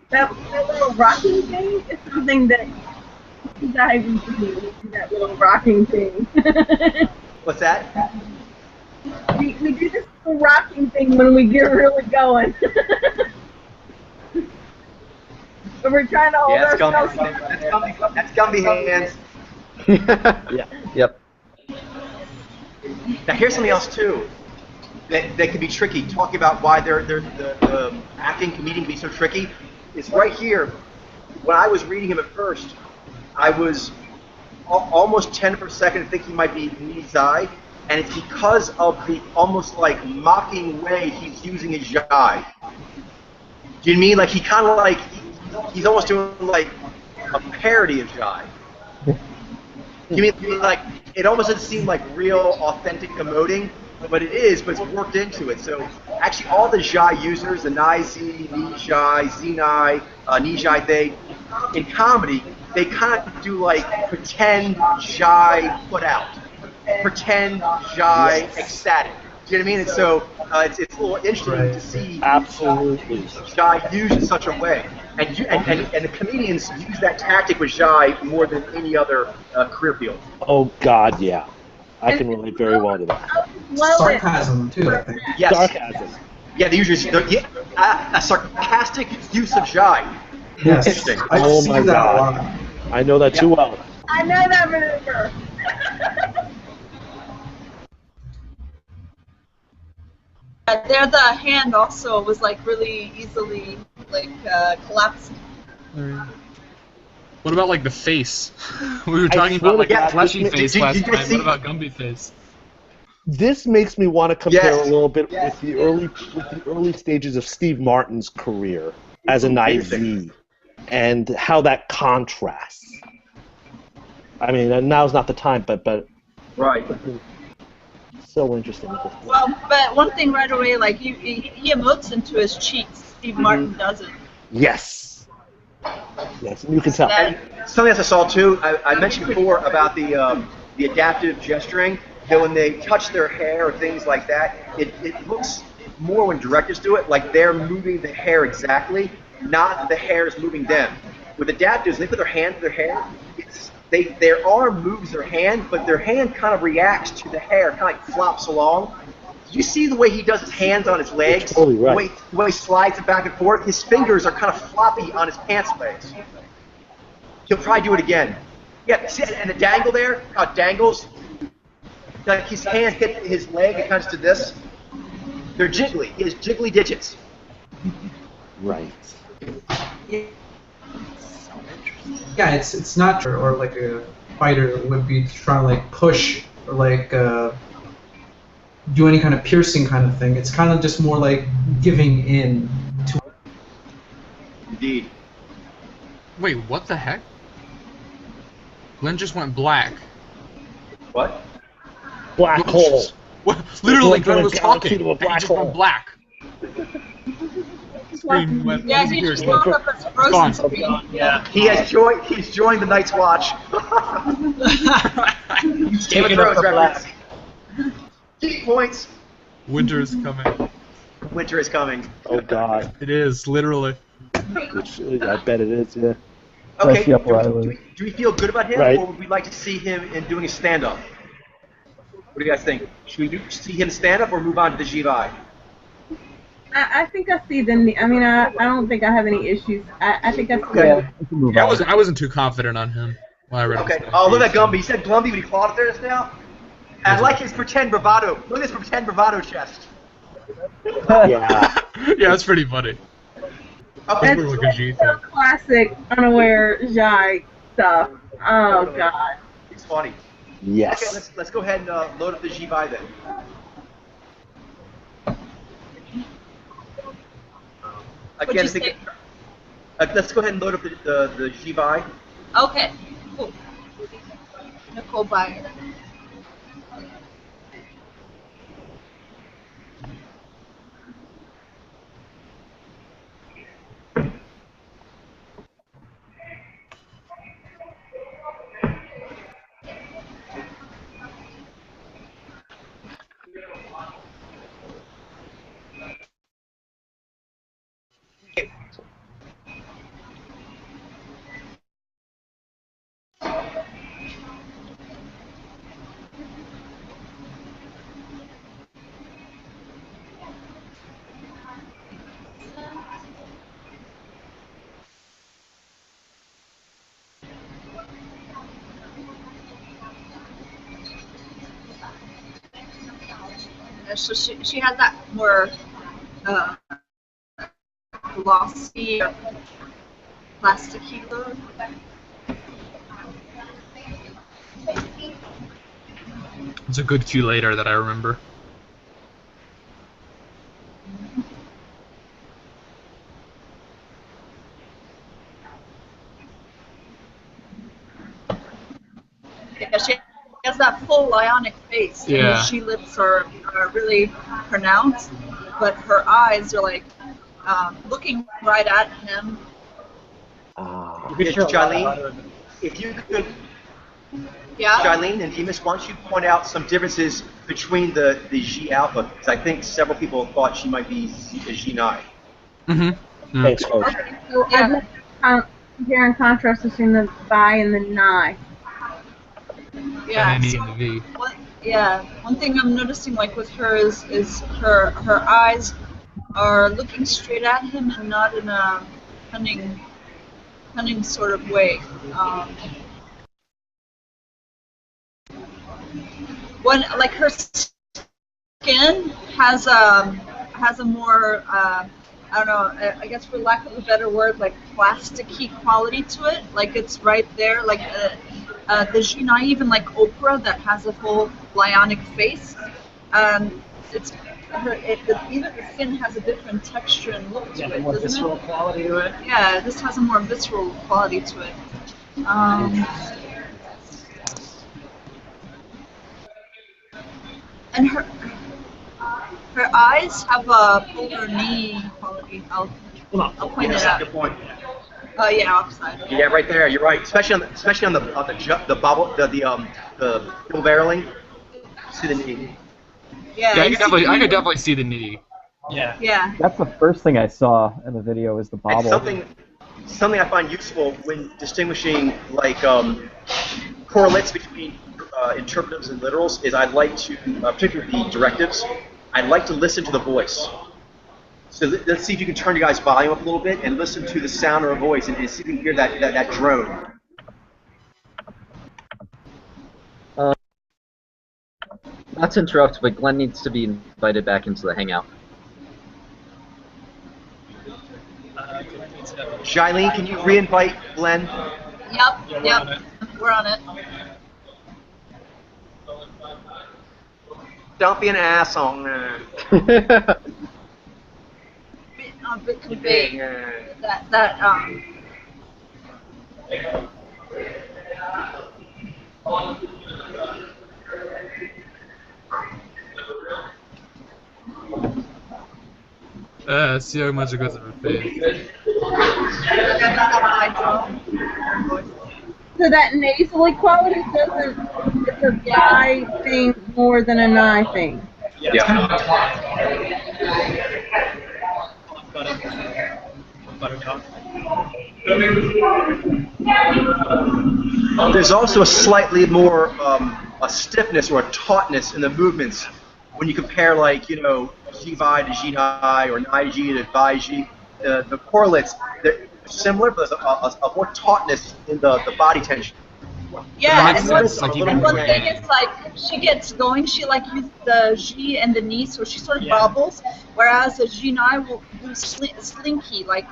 That little rocking thing is something that you dive into me. That little rocking thing. What's that? we do this little rocking thing when we get really going. But we're trying to hold Yeah, that's ourselves. Gumby. That's Gumby hands. Yeah. Yep. Now here's something else too. That can be tricky. Talking about why the acting comedian can be so tricky. is right here. When I was reading him at first, I was almost 10 per second think he might be Nizai, and it's because of the almost like mocking way he's using his Jai. Do you mean like he kind of like he's almost doing like a parody of Jai? You mean like it almost doesn't seem like real, authentic emoting, but it is, but it's worked into it. So actually, all the Jai users, the Nai-Z, Ni-Jai, Z-Nai, Ni-Jai, they in comedy they kind of do like pretend Jai put out, pretend Jai ecstatic. Do you know what I mean? And so it's a little interesting to see Absolutely. Jai used in such a way. And the comedians use that tactic with Jai more than any other career field. Oh God, yeah. I can relate very well to that. Sarcasm too, I think. Yes. Sarcasm. Yeah, they usually a sarcastic use of Jai. Yes. Interesting. I've Oh seen my that a God. lot. I know that too well. I know that maneuver. There, the hand also was like really easily like collapsed. What about like the face? We were talking swear about like to a God, fleshy this face did last you time. see- What about Gumby face? This makes me want to compare Yes. a little bit with the early stages of Steve Martin's career as an IV, and how that contrasts. I mean, and now's not the time, but Right. so interesting. Well, but one thing right away, like he emotes into his cheeks. Steve Martin doesn't. Yes. Yes, you can tell. And something else I saw too, I mentioned before about the adaptive gesturing, that when they touch their hair or things like that, it looks more when directors do it like they're moving the hair exactly, not that the hair is moving them. With adapters, they put their hand to their hair, their arm moves their hand, but their hand kind of reacts to the hair, kind of like flops along. You see the way he does his hands on his legs, You're totally right. the way he slides it back and forth. His fingers are kind of floppy on his pants legs. He'll probably do it again. Yeah, see, and the dangle there, how it dangles, like his hand hit his leg, it comes to this. They're jiggly. He has jiggly digits. Right. Yeah, it's not true, or like a fighter would be trying to like push or like do any kind of piercing kind of thing. It's kind of just more like giving in to. Indeed. Wait, what the heck? Glenn just went black. What? Black hole. What? Literally, Going Glenn was down talking. to a And he black just went hole. black. Screen went Yeah, he just woke up as frozen Gone. screen. Yeah. He's joined the Night's Watch. Game of Thrones reference. Key points. Winter is coming. Winter is coming. Oh God. It is, literally. I bet it is. Yeah. Okay, Especially up where I live. do we feel good about him, Right. or would we like to see him in doing a stand-up? What do you guys think? Should we see him stand-up or move on to the Jivai? I think I see the. I mean, I don't think I have any issues. I think I see. Okay. Yeah, we can move Yeah, on. I wasn't too confident on him when I read Okay. his Oh, look at stuff. Gumby. He said Glumby, but he clawed it there just now. And I like his pretend bravado. Look at this pretend bravado chest. Yeah. Yeah, that's pretty funny. Okay. That's more like a G thing. Classic unaware Jai stuff. Oh God. It's funny. Yes. Okay, let's go ahead and load up the Jivai then. What'd Again, you I think say? let's go ahead and load up the Jivai. Okay, cool. Nicole Byer. So she has that more glossy or plasticky look. It's a good cue later that I remember. Yeah, she has that full Ionic face. Yeah. And the she lips are really pronounced, but her eyes are like looking right at him. Charlene, if you could, Yeah. Charlene and Emus, why don't you point out some differences between the G alpha? Because I think several people thought she might be a G nine. Mm-hmm. Thanks, Coach. Okay, so, yeah. Compare and contrast between the bi and the ni. Yeah. And So, the V. one thing I'm noticing like with her is her eyes are looking straight at him and not in a cunning sort of way. When like her skin has a more I don't know, I guess for lack of a better word, like plasticky quality to it. Like it's right there, like the Gina, even like Oprah, that has a full bionic face. It's even the skin has a different texture and look to it, more doesn't visceral it? quality to it. Yeah, this has a more visceral quality to it. And her eyes have a polar knee quality. I'll point it out. Good point. Yeah, offside. Yeah, right there. You're right. Especially on the bobble, the double barreling. See the knee. Yeah, I could definitely see the knee. Yeah. Yeah. That's the first thing I saw in the video is the And bobble. something I find useful when distinguishing like correlates between interpretatives and literals is I'd like to, particularly the directives, I'd like to listen to the voice. So let's see if you can turn your guys' volume up a little bit and listen to the sound of her voice and see if you can hear that drone. Not to interrupt, but Glenn needs to be invited back into the Hangout. Shailene, can you re-invite Glenn? Yep. We're on it. Don't be an asshole. Could be that See how much it goes in her face. So that nasal equality it's a bi thing more than a ni thing. There's also a slightly more a stiffness or a tautness in the movements when you compare, like, you know, G-Vi to G-Ni or Ni-G to Bi-G. The correlates, they're similar, but there's a more tautness in the body tension. Yeah, and one Like thing is like she gets going, she like uses the G and the knee, so she sort of bobbles, whereas the G and I will do slinky, like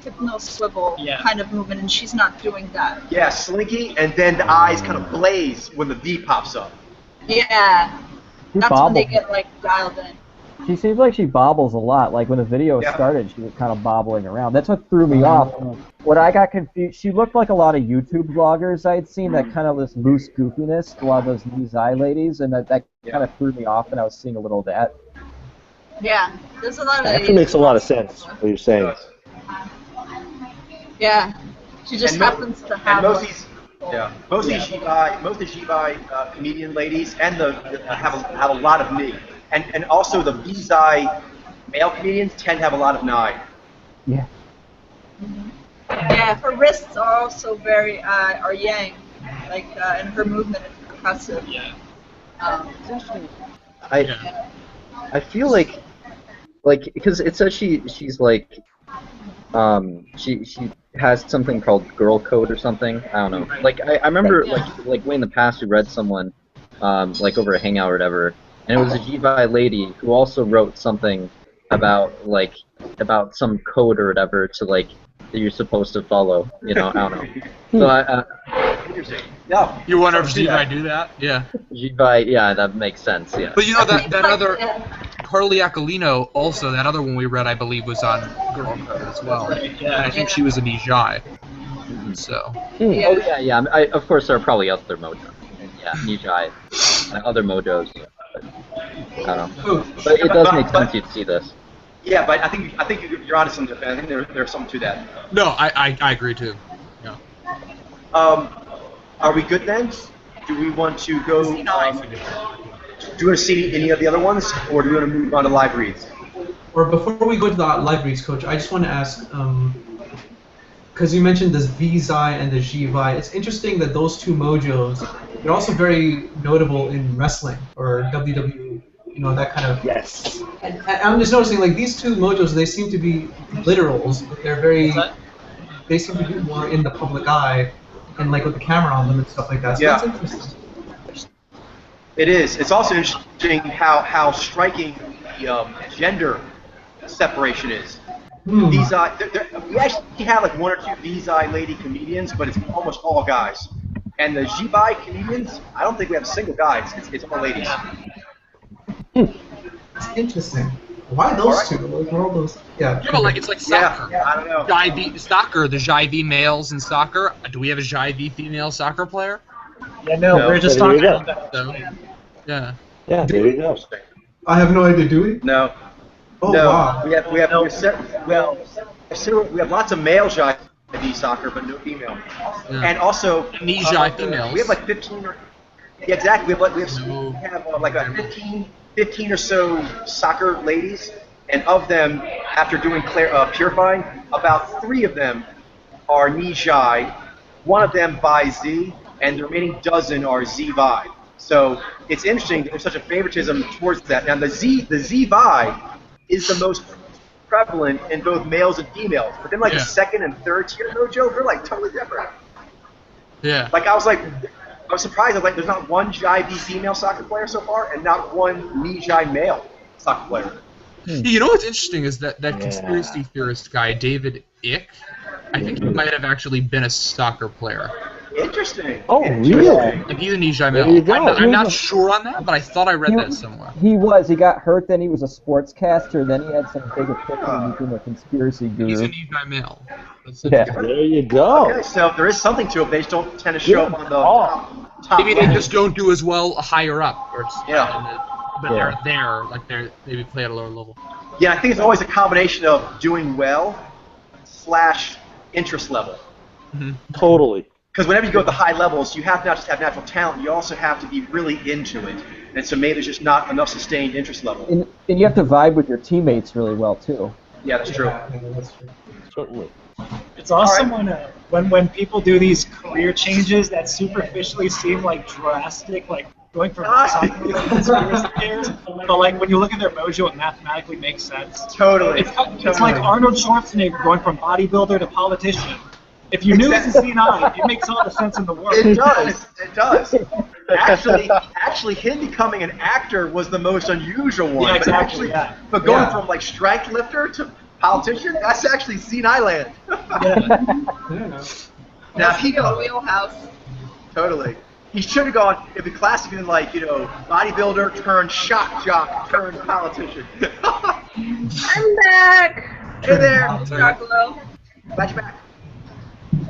hypno swivel kind of movement, and she's not doing that. Yeah, slinky, and then the eyes kind of blaze when the V pops up. Yeah, that's when they get like dialed in. She seems like she bobbles a lot. Like when the video started, she was kind of bobbling around. That's what threw me off. When I got confused, she looked like a lot of YouTube vloggers I'd seen, that kind of this loose goofiness, a lot of those Nizai ladies, and that kind of threw me off, and I was seeing a little of that. Yeah, there's a lot of... That actually makes a lot of sense, what you're saying. Yeah, she just happens to have... Most of the G-Vi comedian ladies and have a lot of knee. And also the V-Zai male comedians tend to have a lot of Ni. Yeah. Yeah, her wrists are also very are yang, like, and her movement is impressive. Yeah. I feel like because it says she's like she has something called girl code or something. I don't know. Like I remember like way in the past we read someone like over a Hangout or whatever, and it was a G-Vi lady who also wrote something about some code or whatever to like that you're supposed to follow. You know, I don't know. So Interesting. Yeah. You wonder if Zibai do that? Yeah. Jibai, yeah, that makes sense. Yeah. But you know that other Carly Aquilino also, that other one we read, I believe, was on Girl Code as well. And I think she was a Nijai. So. Oh yeah. Of course, there are probably other mojos. Yeah, Nijai, other mojos. But, I don't know. But it does make sense you'd see this. Yeah, but I think you're onto something. I think there's something to that. No, I agree too. Yeah. Are we good then? Do we want to go? Do you want to see any of the other ones, or do we want to move on to live reads? Or before we go to the live reads, Coach, I just want to ask, because you mentioned this V-Zai and the G-Vi, it's interesting that those two mojos, they're also very notable in wrestling or WWE, you know, that kind of. Yes. And I'm just noticing, like, these two mojos, they seem to be literals, but they're very, they seem to be more in the public eye, and like with the camera on them and stuff like that. So that's interesting. It is. It's also interesting how striking the gender separation is. V-Zai, we actually have like one or two V-Zai lady comedians, but it's almost all guys. And the G-Bai comedians, I don't think we have a single guy. It's all ladies. It's interesting. Why those two? Like, all those, yeah, but like it's like soccer. Yeah, I don't know. The Jai-V males in soccer. Do we have a Jai-V female soccer player? Yeah, no, we're just talking about that. So, yeah. Yeah, there you go. I have no idea, do we? No. Oh, no. wow. We have lots of male Jai-V soccer, but no female. Yeah. And also Nijai females. We have like 15 or exactly. We have like a 15 or so soccer ladies, and of them, after doing purifying, about 3 of them are Nijai, 1 of them by Z, and the remaining dozen are Z-Vi. So it's interesting that there's such a favoritism towards that. Now the Z-Vi is the most prevalent in both males and females, but then like the second and third tier mojo, they're like totally different. Yeah. Like I was surprised. I was like, there's not one Jai-V female soccer player so far, and not one Nijai male soccer player. You know what's interesting is that conspiracy theorist guy, David Ick, I think he might have actually been a soccer player. Interesting. Oh, really? Like he's a Nijai male. I'm not sure on that, but I thought I read that somewhere. He got hurt, then he was a sportscaster, then he had some big epiphany became a conspiracy guru. He's a Nijai male. Yeah. There you go. Okay, so there is something to it. They just don't tend to show up on the top. Maybe they just don't do as well higher up. But Yeah. they're there, like they maybe play at a lower level. Yeah, I think it's always a combination of doing well / interest level. Mm-hmm. Totally. Because whenever you go at the high levels, you have to not just have natural talent, you also have to be really into it. And so maybe there's just not enough sustained interest level. And you have to vibe with your teammates really well, too. Yeah, that's true. Certainly. It's awesome when people do these career changes that superficially seem like drastic, like going from soccer to conspiracy theories, but like when you look at their mojo, it mathematically makes sense. Totally. It's like Arnold Schwarzenegger going from bodybuilder to politician. If you knew it's a C9, it makes all the sense in the world. It does. It does. Actually, him becoming an actor was the most unusual one. Yeah, exactly. But going from like strength lifter to politician, that's actually C9 land. Now he Your wheelhouse. Totally. He should have gone, if the class had been like, bodybuilder turned shock jock turned politician. I'm back. Hey there. Chocolate. Glad you're back.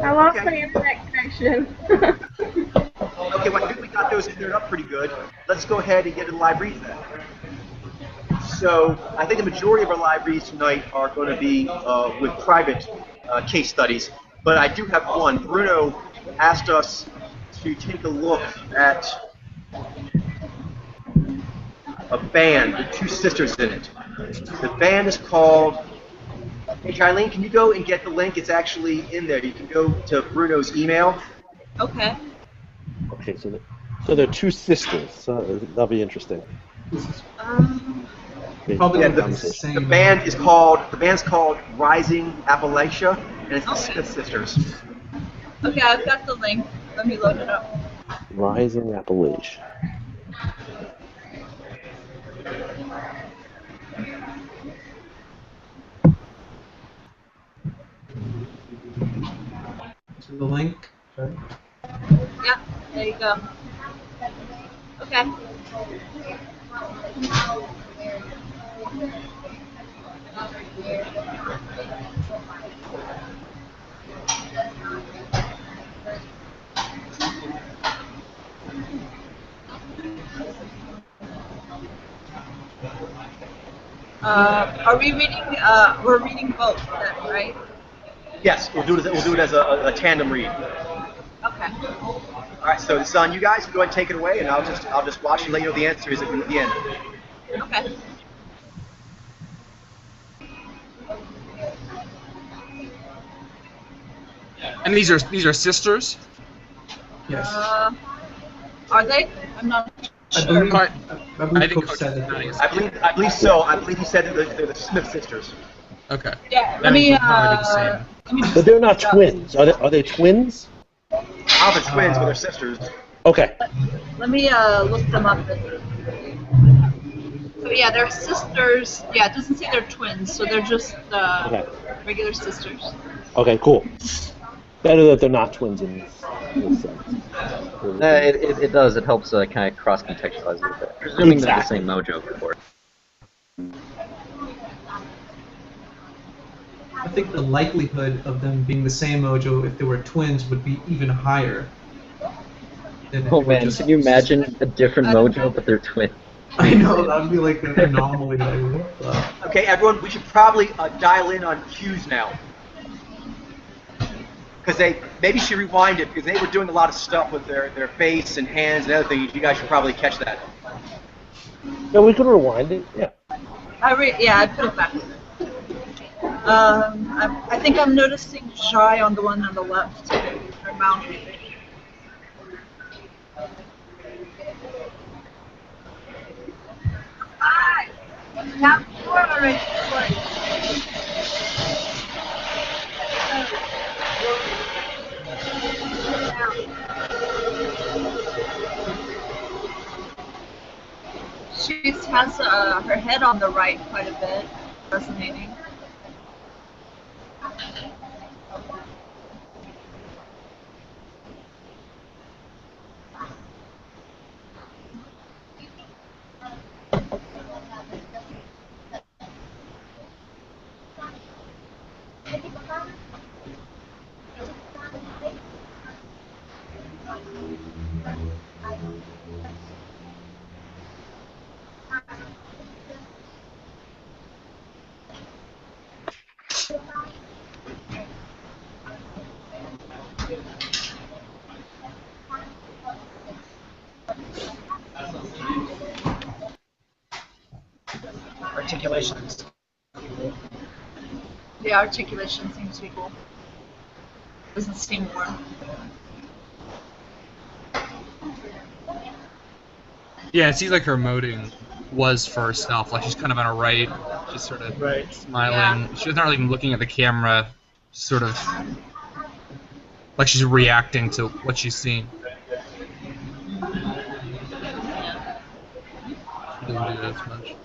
I lost my internet connection. Okay, well, I think we got those cleared up pretty good. Let's go ahead and get to the live reads then. So I think the majority of our live reads tonight are going to be with private case studies, but I do have one. Bruno asked us to take a look at a band with 2 sisters in it. The band is called... Hey, Charlene, can you go and get the link? It's actually in there. You can go to Bruno's email. Okay. Okay, so they're 2 sisters. So that'll be interesting. Probably the band's called Rising Appalachia, and it's the Smith Sisters. Okay, I've got the link. Let me load it up. Rising Appalachia. to the link. Sorry. Yeah, there you go. Okay. Are we reading? We're reading both, then, right? Yes, we'll do it as a tandem read. Okay. All right, so it's on you guys. Go ahead and take it away, and I'll just watch and let you know the answer is at the end. Okay. And these are sisters. Yes. Are they? I'm not I sure. believe, I believe Coach said that they were. I believe so. I believe he said that they're the Smith sisters. Okay. Yeah. That means they'll probably be the same. But they're not twins. Are they twins? I don't know if they're twins, but they're sisters. Okay. Let me look them up. So yeah, they're sisters. Yeah, it doesn't say they're twins, so they're just regular sisters. Okay, cool. Better that they're not twins in this sense. It does. It helps kind of cross-contextualize a bit. Presuming they're the same mojo before. I think the likelihood of them being the same mojo if they were twins would be even higher. Oh man, can you imagine a different mojo but they're twins? I know, that would be like an anomaly that I would Okay, everyone, we should probably dial in on cues now. Because maybe she rewinded, because they were doing a lot of stuff with their face and hands and other things. You guys should probably catch that. Yeah, we could rewind it, yeah. I put it back. I think I'm noticing Jai on the one on the left. Her mouth. Hi! Tap forward already. She has her head on the right quite a bit, resonating. Articulations. The articulation seems to be cool. Doesn't seem warm. Yeah, it seems like her emoting was for herself. Like she's kind of on her right. She's sort of smiling. Yeah. She's not really even looking at the camera. Sort of like she's reacting to what she's seeing. She doesn't do that as much.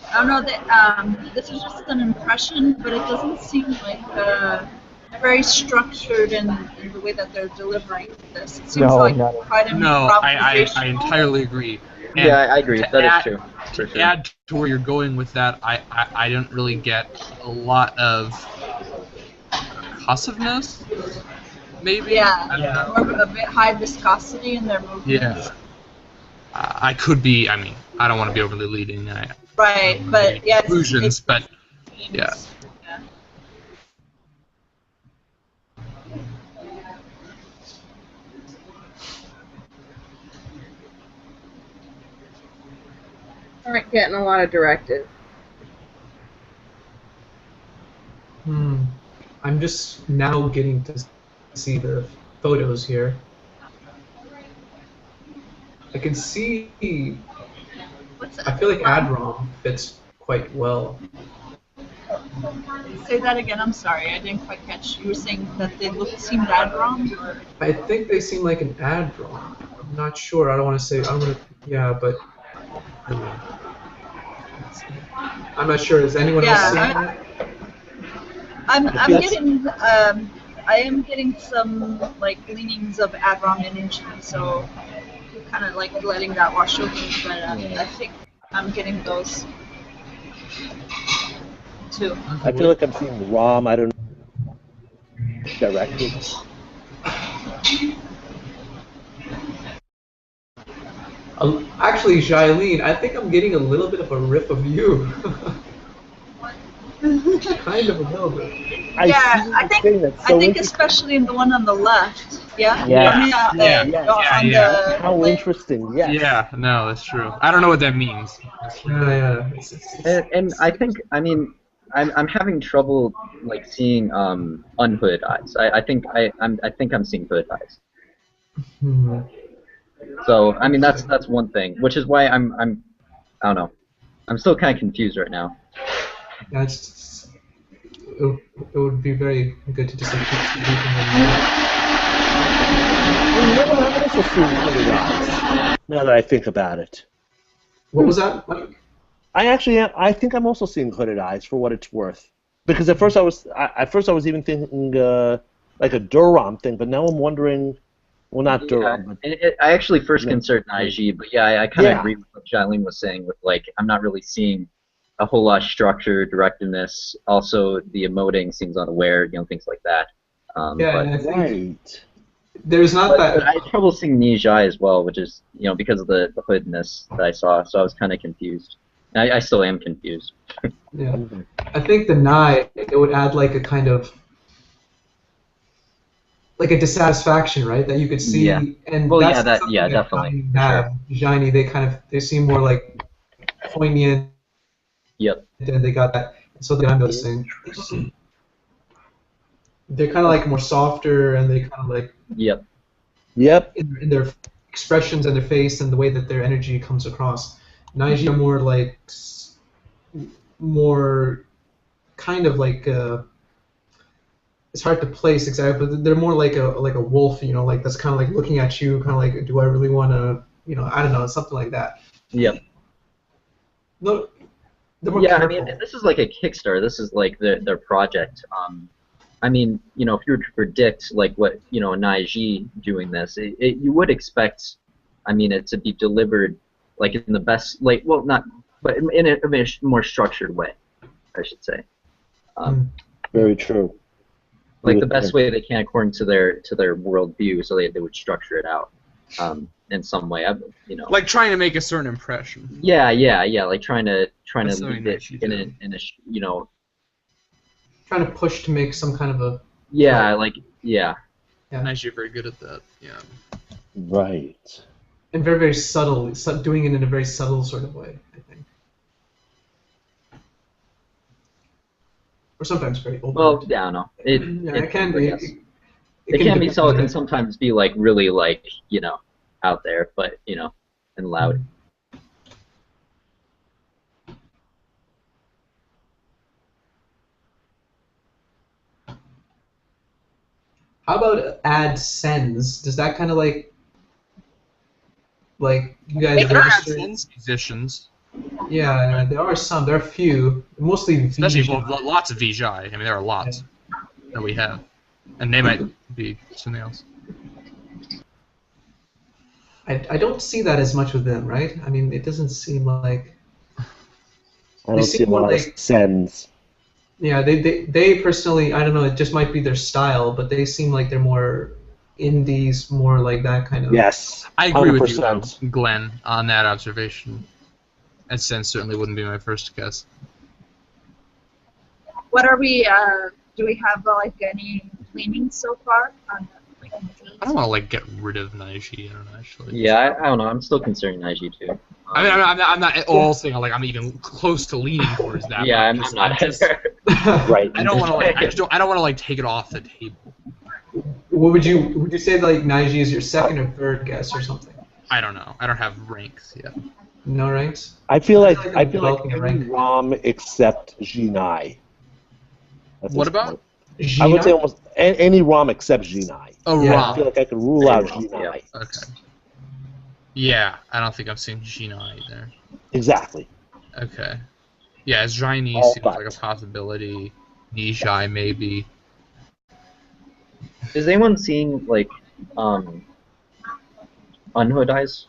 I don't know that this is just an impression, but it doesn't seem like very structured in the way that they're delivering this. It seems like quite an improvisation. I entirely agree. And yeah, I agree. That is true. To add to where you're going with that, I don't really get a lot of percussiveness. Maybe. Yeah. I don't know. More a bit high viscosity in their movements. Yeah. I could be. I mean, I don't want to be overly leading. Right, but yeah. Conclusions, but yeah. aren't getting a lot of directive. I'm just now getting to see the photos here. I can see. What's that? I feel like Adrom fits quite well. Say that again. I'm sorry, I didn't quite catch. You were saying that they seemed Adrom, or I think they seem like an Adrom. I'm not sure. I don't want to say. I don't want to. Yeah, but I'm not sure. Is anyone else seeing that? I'm getting I am getting some like leanings of Adrom energy, so kind of like letting that wash over me. But I think I'm getting those too. I feel like I'm seeing Rom. I don't know. Directed. Actually, Jailene, I think I'm getting a little bit of a riff of you. Kind of a little bit. I think especially in the one on the left. Yeah. How interesting. Yes. Yeah. No, that's true. I don't know what that means. Yeah. And I think, I mean, I'm having trouble like seeing unhooded eyes. I think I'm seeing hooded eyes. So I mean that's one thing, which is why I'm I don't know. I'm still kind of confused right now. Yeah, it would be very good to just like keep speaking. I'm also seeing hooded eyes. Now that I think about it. What was that, Mike? I think I'm also seeing hooded eyes for what it's worth. Because at first I was even thinking like a Durham thing, but now I'm wondering. Well, not Durham. But I actually first considered Naiji, but yeah, I kind of agree with what Jailene was saying. With like, I'm not really seeing a whole lot of structure, directedness. Also, the emoting seems unaware, things like that. And I think there's not that. But I had trouble seeing Nijai as well, which is because of the hoodness that I saw. So I was kind of confused. I still am confused. Yeah, I think the Nai it would add like a kind of like a dissatisfaction, right? That you could see, and definitely. Shiny, they seem more like poignant. Yep. And they got that, so I'm noticing. They're kind of like more softer, and they kind of like. Yep. In their expressions and their face and the way that their energy comes across. Naiji are more like, more kind of like. It's hard to place exactly, but they're more like a wolf, like that's kind of like looking at you, kind of like, do I really want to, I don't know, something like that. Yep. No. Yeah, I mean, this is like a Kickstarter. This is like their project. I mean, if you were to predict like what a Naiji doing this, you would expect, I mean, it to be delivered like in the best, like not, but in a more structured way, I should say. Very true. Like the best way they can according to their worldview, so they would structure it out in some way. Like trying to make a certain impression. Yeah. Like trying to lead it in a trying to push to make some kind of a. Yeah. Nice, you're very good at that. Yeah. Right. And very, very subtle, doing it in a very subtle sort of way, I think. Or sometimes very open. Well, yeah, I don't know. It can be. It can be subtle. It can sometimes be like really like out there, but and loud. How about add sends? Does that kind of like you guys register? Musicians. Yeah, there are some. There are a few, mostly especially lots of Vijay. I mean, there are lots that we have, and they might be something else. I don't see that as much with them, right? I mean, it doesn't seem like. I don't see a lot of sends. Yeah, they personally, I don't know, it just might be their style, but they seem like they're more indies, more like that kind of. Yes, I agree with you, Glenn, on that observation. And sense certainly wouldn't be my first guess. What are we? Do we have like any leanings so far? I don't want to like get rid of Naiji. I don't know actually. Yeah, I don't know. I'm still considering Naiji too. I mean, I'm not at all saying like I'm even close to leaning towards that. Yeah, I'm not either. Right. I don't want to like. I don't want to like take it off the table. What would you say like Naiji is your second or third guess or something? I don't know. I don't have ranks yet. No ranks. I feel like I'm any developing a rank. ROM except Jinai. at What this about? point. I would say almost any ROM except Jinai. Oh, Yeah. I ROM. feel like I could rule out Jinai. Okay. Yeah, I don't think I've seen Gina either. Exactly. Okay. Yeah, Zhiny All seems but. like a possibility. Nishai maybe. Is anyone seeing like Unhood Eyes?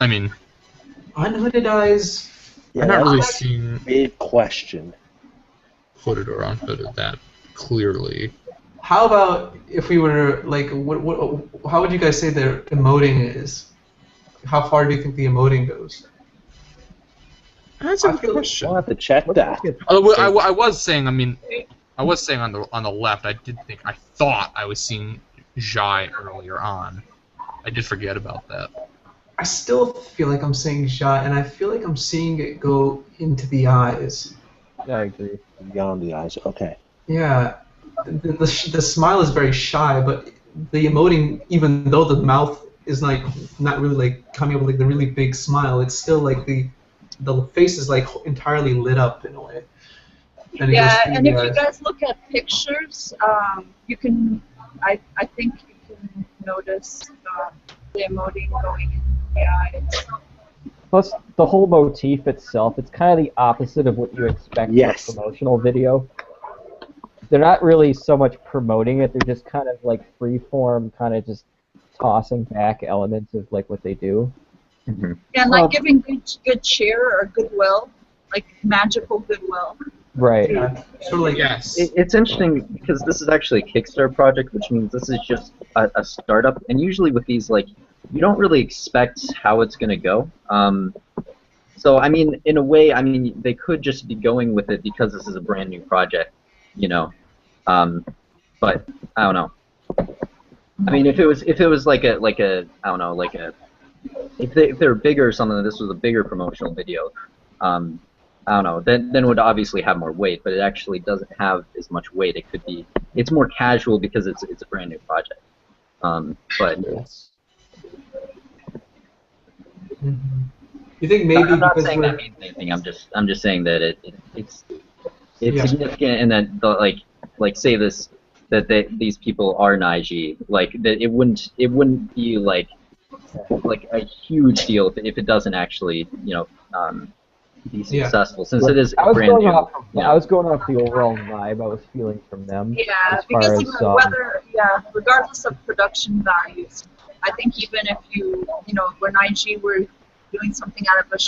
I mean, Unhooded Eyes. Yeah, I've not that's really a seen big question. hooded or unhooded that clearly. How about if we were like, how would you guys say their emoting is? How far do you think the emoting goes? That's a good question. We'll have to check that. Although I was saying, I mean, I was saying on the left, I thought I was seeing Jai earlier on. I did forget about that. I still feel like I'm seeing shot, and I feel like I'm seeing it go into the eyes. Yeah, I agree. Beyond the eyes. Okay. Yeah, the smile is very shy, but the emoting, even though the mouth is like not really like coming up with like the really big smile, it's still like the face is like entirely lit up in a way. And it Yeah, goes through and the if you eyes. guys look at pictures, you can, I think you can notice the emoting going in the eyes. Plus, the whole motif itself, it's kind of the opposite of what you expect Yes. from a promotional video. They're not really so much promoting it, they're just kind of like freeform, kind of just tossing back elements of like what they do. Mm-hmm. Yeah, and like giving good cheer or goodwill, like magical goodwill. Right. Yeah, sort of like Yes. It's interesting because this is actually a Kickstarter project, which means this is just a startup. And usually with these, like, you don't really expect how it's going to go. So, I mean, in a way, I mean, they could just be going with it because this is a brand new project, you know. But I don't know. I mean, if it was like a I don't know, like a if they were bigger or something, this was a bigger promotional video. I don't know. Then it would obviously have more weight, but it actually doesn't have as much weight. It could be. It's more casual because it's a brand new project. But Yes. you think maybe I'm not because saying we're that means anything. I'm just saying that it's Yeah. significant, and that like say this that these people are Naiji. Like that it wouldn't be like a huge deal if it doesn't actually be Yeah. successful, since it is I was brand going new. off. you know. I was going off the overall vibe I was feeling from them. Yeah, as far because as regardless of production values, I think even if when IG were doing something out of a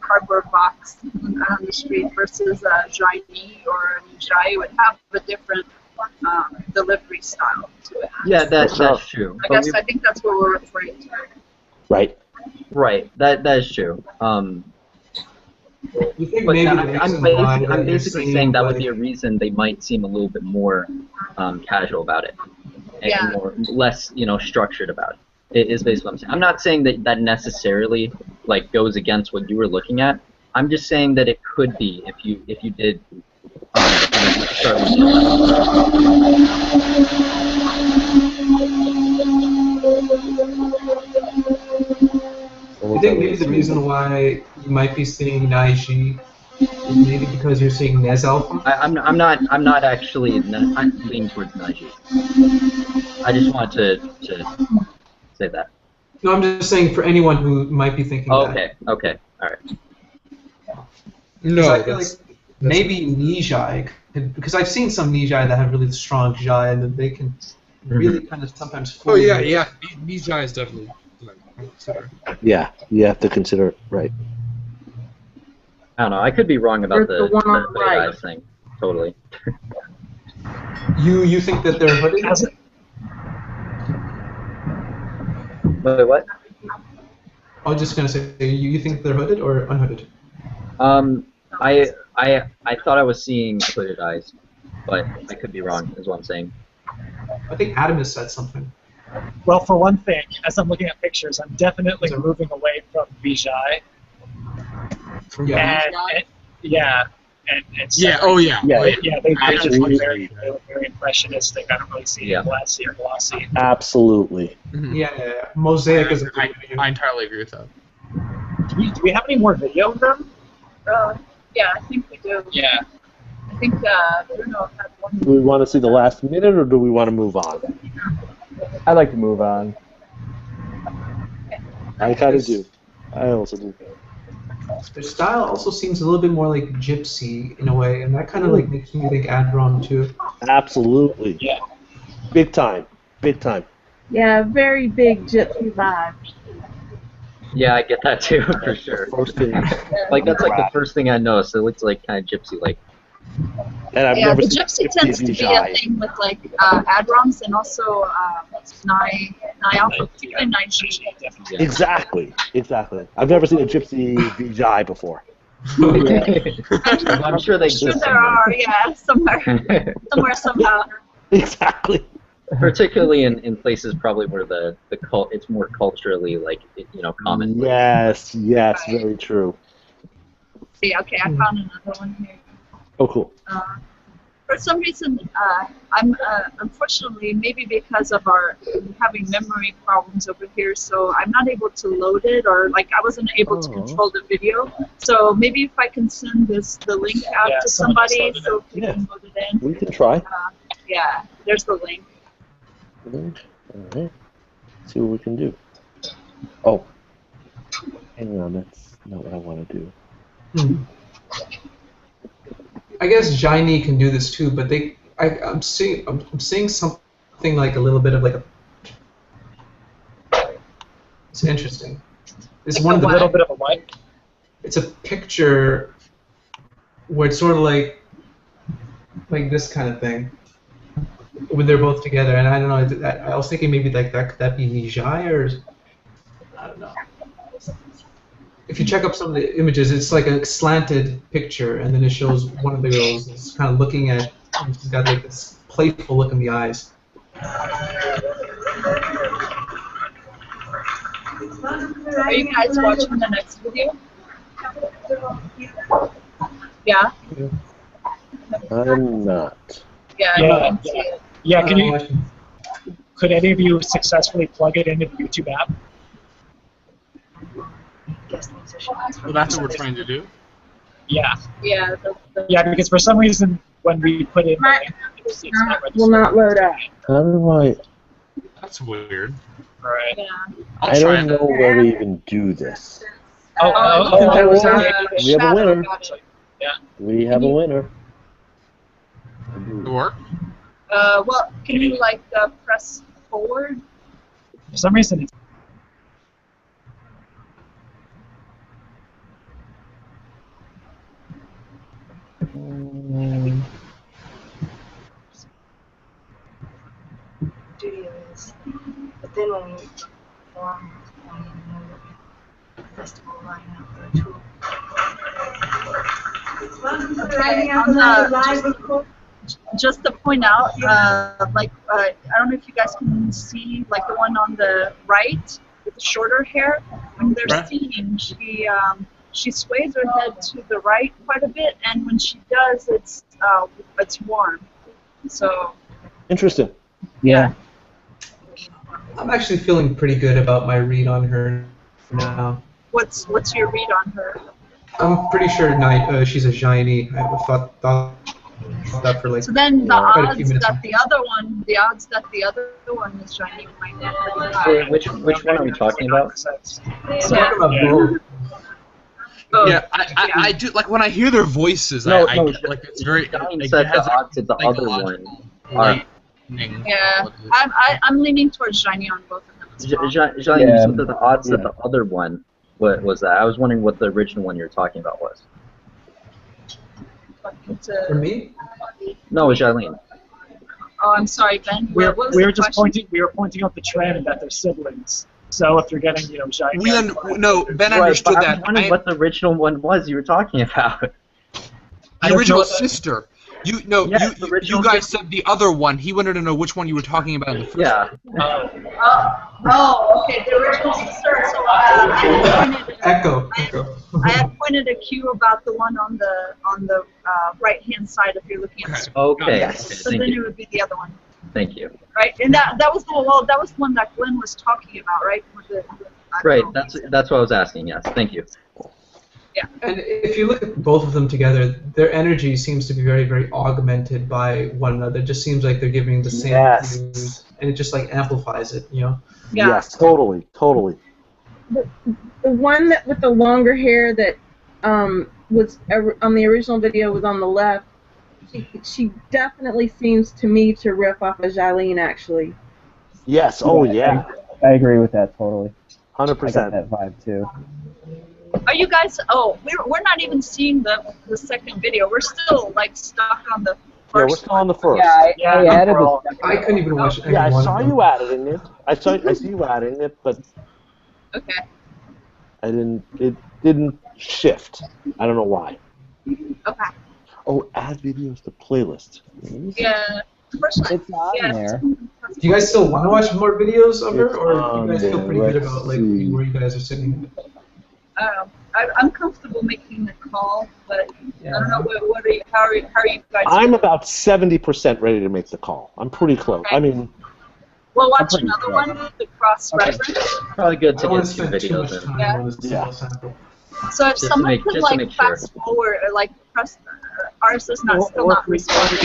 cardboard box on the street versus a Jaini or a Nijai would have a different delivery style to it. Yeah, that's true. I guess I think that's what we're referring to. Right. Right, that is true. you think But maybe the I'm reason why basically you're saying that would like- be a reason they might seem a little bit more casual about it, and Yeah. less structured about it. It is basically what I'm saying. I'm not saying that necessarily like goes against what you were looking at. I'm just saying that it could be if you did start looking You think maybe the reason why you might be seeing Naiji is maybe because you're seeing Nez Alpha? I'm not actually I'm leaning towards Naiji. I just wanted to say that. No, I'm just saying for anyone who might be thinking that. Okay, all right. No, I feel like maybe Nijai, because I've seen some Nijai that have really strong Jai and that they can really kind of sometimes fool Oh yeah, you. yeah. Nijai is definitely. Consider. Yeah, you have to consider right. I don't know. I could be wrong about There's the one on the right. guys thing. Totally. You think that they're hooded? Wait, what? I was just gonna say, you think they're hooded or unhooded? I thought I was seeing hooded eyes, but I could be wrong. Is what I'm saying. I think Adam has said something. Well, for one thing, as I'm looking at pictures, I'm definitely moving away from Vijay. Yeah. And it's Yeah. Oh yeah. Yeah. they just look Absolutely. they look very impressionistic. I don't really see any glassy or glossy. Absolutely. Yeah. Mosaic is a good video. I entirely agree with that. Do we have any more video of them? Yeah, I think we do. Yeah. I think Bruno had one. Do we want to see the last minute, or do we want to move on? I'd like to move on. I kind of do. I also do. Their style also seems a little bit more like gypsy in a way, and that kind of like makes me think Adron too. Absolutely. Yeah. Big time. Big time. Yeah, very big gypsy vibe. Yeah, I get that too, for sure. First thing. Like, that's like the first thing I noticed. It looks like kind of gypsy-like. And I've Yeah, never the seen gypsy tends to be a thing with like Adrons and also Nye Alpha, particularly Nye Shishi. Exactly. I've never seen a gypsy Vijay before. I'm sure they I'm sure exist there somewhere. are, yeah, somewhere, somehow. Exactly. Particularly in places probably where it's more culturally common. Yes, very true. Yeah, okay, I found another one here. Oh, cool. For some reason, I'm unfortunately, maybe because of our having memory problems over here, so I'm not able to load it, or like I wasn't able to control the video. So maybe if I can send the link out to somebody, so we can load it in. We can try. Yeah, there's the link. All right. See what we can do. Oh, hang on. That's not what I want to do. I guess Jaini can do this too, but I'm seeing something like a little bit of like a. It's interesting. It's one of the little bit of a what? It's a picture where it's sort of like this kind of thing when they're both together, and I don't know. I was thinking maybe like that could that be Vijay or I don't know. If you check up some of the images, it's like a slanted picture, and then it shows one of the girls is kind of looking at, and she's got like this playful look in the eyes. Are you guys watching the next video? Yeah? I'm not. Yeah, I Yeah. can see it. Yeah, could any of you successfully plug it into the YouTube app? Well, that's what we're trying to do. Yeah. Yeah, Yeah, because for some reason when we put in My it's not will not load up. How do I? That's weird. Right. Yeah. I'll I try don't know where to even do this. Oh, We have a winner. Yeah. We have a winner. It work? Well, can you like press forward? For some reason it's studios. But then when we perform on the festival lineup, there too. Okay, just to point out, I don't know if you guys can see, like the one on the right with the shorter hair. When they're singing, she sways her head to the right quite a bit, and when she does, it's warm. So. Interesting. Yeah. I'm actually feeling pretty good about my read on her now. What's your read on her? I'm pretty sure she's a Jaini. I thought that for like. So then the quite a odds few minutes. that the other one is Jaini might be pretty high. Which one are we talking about? Talking about both. Yeah, I do like when I hear their voices. No, like it's very. Shine It said has the odds of the other one are. Yeah, I'm leaning towards Jaini on both of them. As well. Johnny, you said that the odds of the other one was that. I was wondering what the original one you were talking about was. For me? No, it was Jarlene. Oh, I'm sorry, Ben. We What was were the just question? pointing out the trend that they're siblings. So if you're getting, Shiny. Ben understood but that. I was wondering what the original one was you were talking about. The original sister. You Yes, the you original guys said the other one. He wanted to know which one you were talking about in the first. Yeah. Okay, the original sister. So Echo. I had pointed a cue about the one on the right hand side if you're looking at the screen. Okay. Yes. So Thank then you. it would be the other one, Thank you. right? And that was the one that Glenn was talking about, right? Right. That's what I was asking. Yes. Thank you. Yeah. And if you look at both of them together, their energy seems to be very, very augmented by one another. It just seems like they're giving the same cues, and it just like amplifies it, you know? Yeah. Yes, totally. The one that with the longer hair that was on the original video was on the left. She definitely seems to me to riff off of Jolene, actually. Yes. Oh yeah. I agree with that totally. 100%. I got that vibe too. Are you guys? Oh, we're not even seeing the second video. We're still like stuck on the first. Yeah, we're still on the first. Yeah, I added the second. I couldn't even watch any Yeah, I one saw of them. you adding it. I see you adding it, but Okay. it didn't shift. I don't know why. Okay. Oh, add videos to playlist. Yeah. First one. It's on Yeah. there. Do you guys still want to watch more videos of her, It's or do on you guys feel there. pretty good Let's about like see. where you guys are sitting? I'm comfortable making the call, but I don't know what are you, how are you guys? I'm about 70% ready to make the call. I'm pretty close. Okay. I mean, We'll watch another one to cross reference. Probably good I to don't want get to two spend too much videos in. time Yeah. on a single sample. So if Just to someone make- could just to like make sure. fast forward or like press, ours is not still not responding.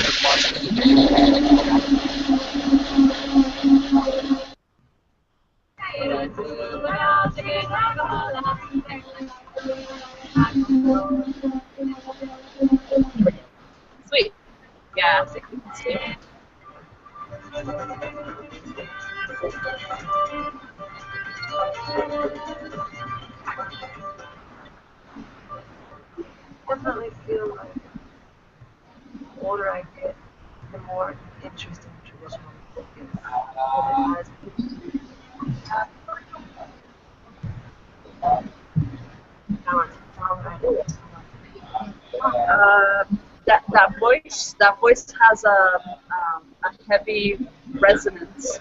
Sweet. Yeah. I think we can see it. Definitely feel like the older I get, the more interesting traditional music is. Because it has That voice has a heavy resonance,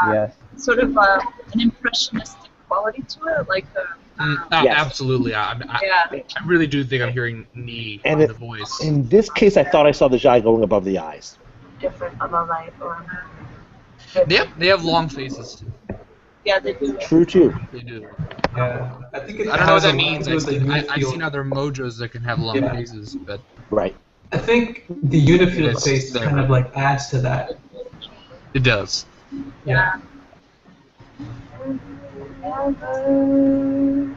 Yes. sort of an impressionistic quality to it, like Yes. Absolutely. I really do think I'm hearing Nee And in the voice. in this case, I thought I saw the Jai going above the eyes. different of a life or They have long faces. yeah, they do. True too. They do. Yeah, I think it I don't know what has a that lot means. to do with the I've Unifield. seen other mojos that can have long Yeah. faces, but Right. I think the Unifield It's face there. kind of like adds to that. it does. Yeah. ever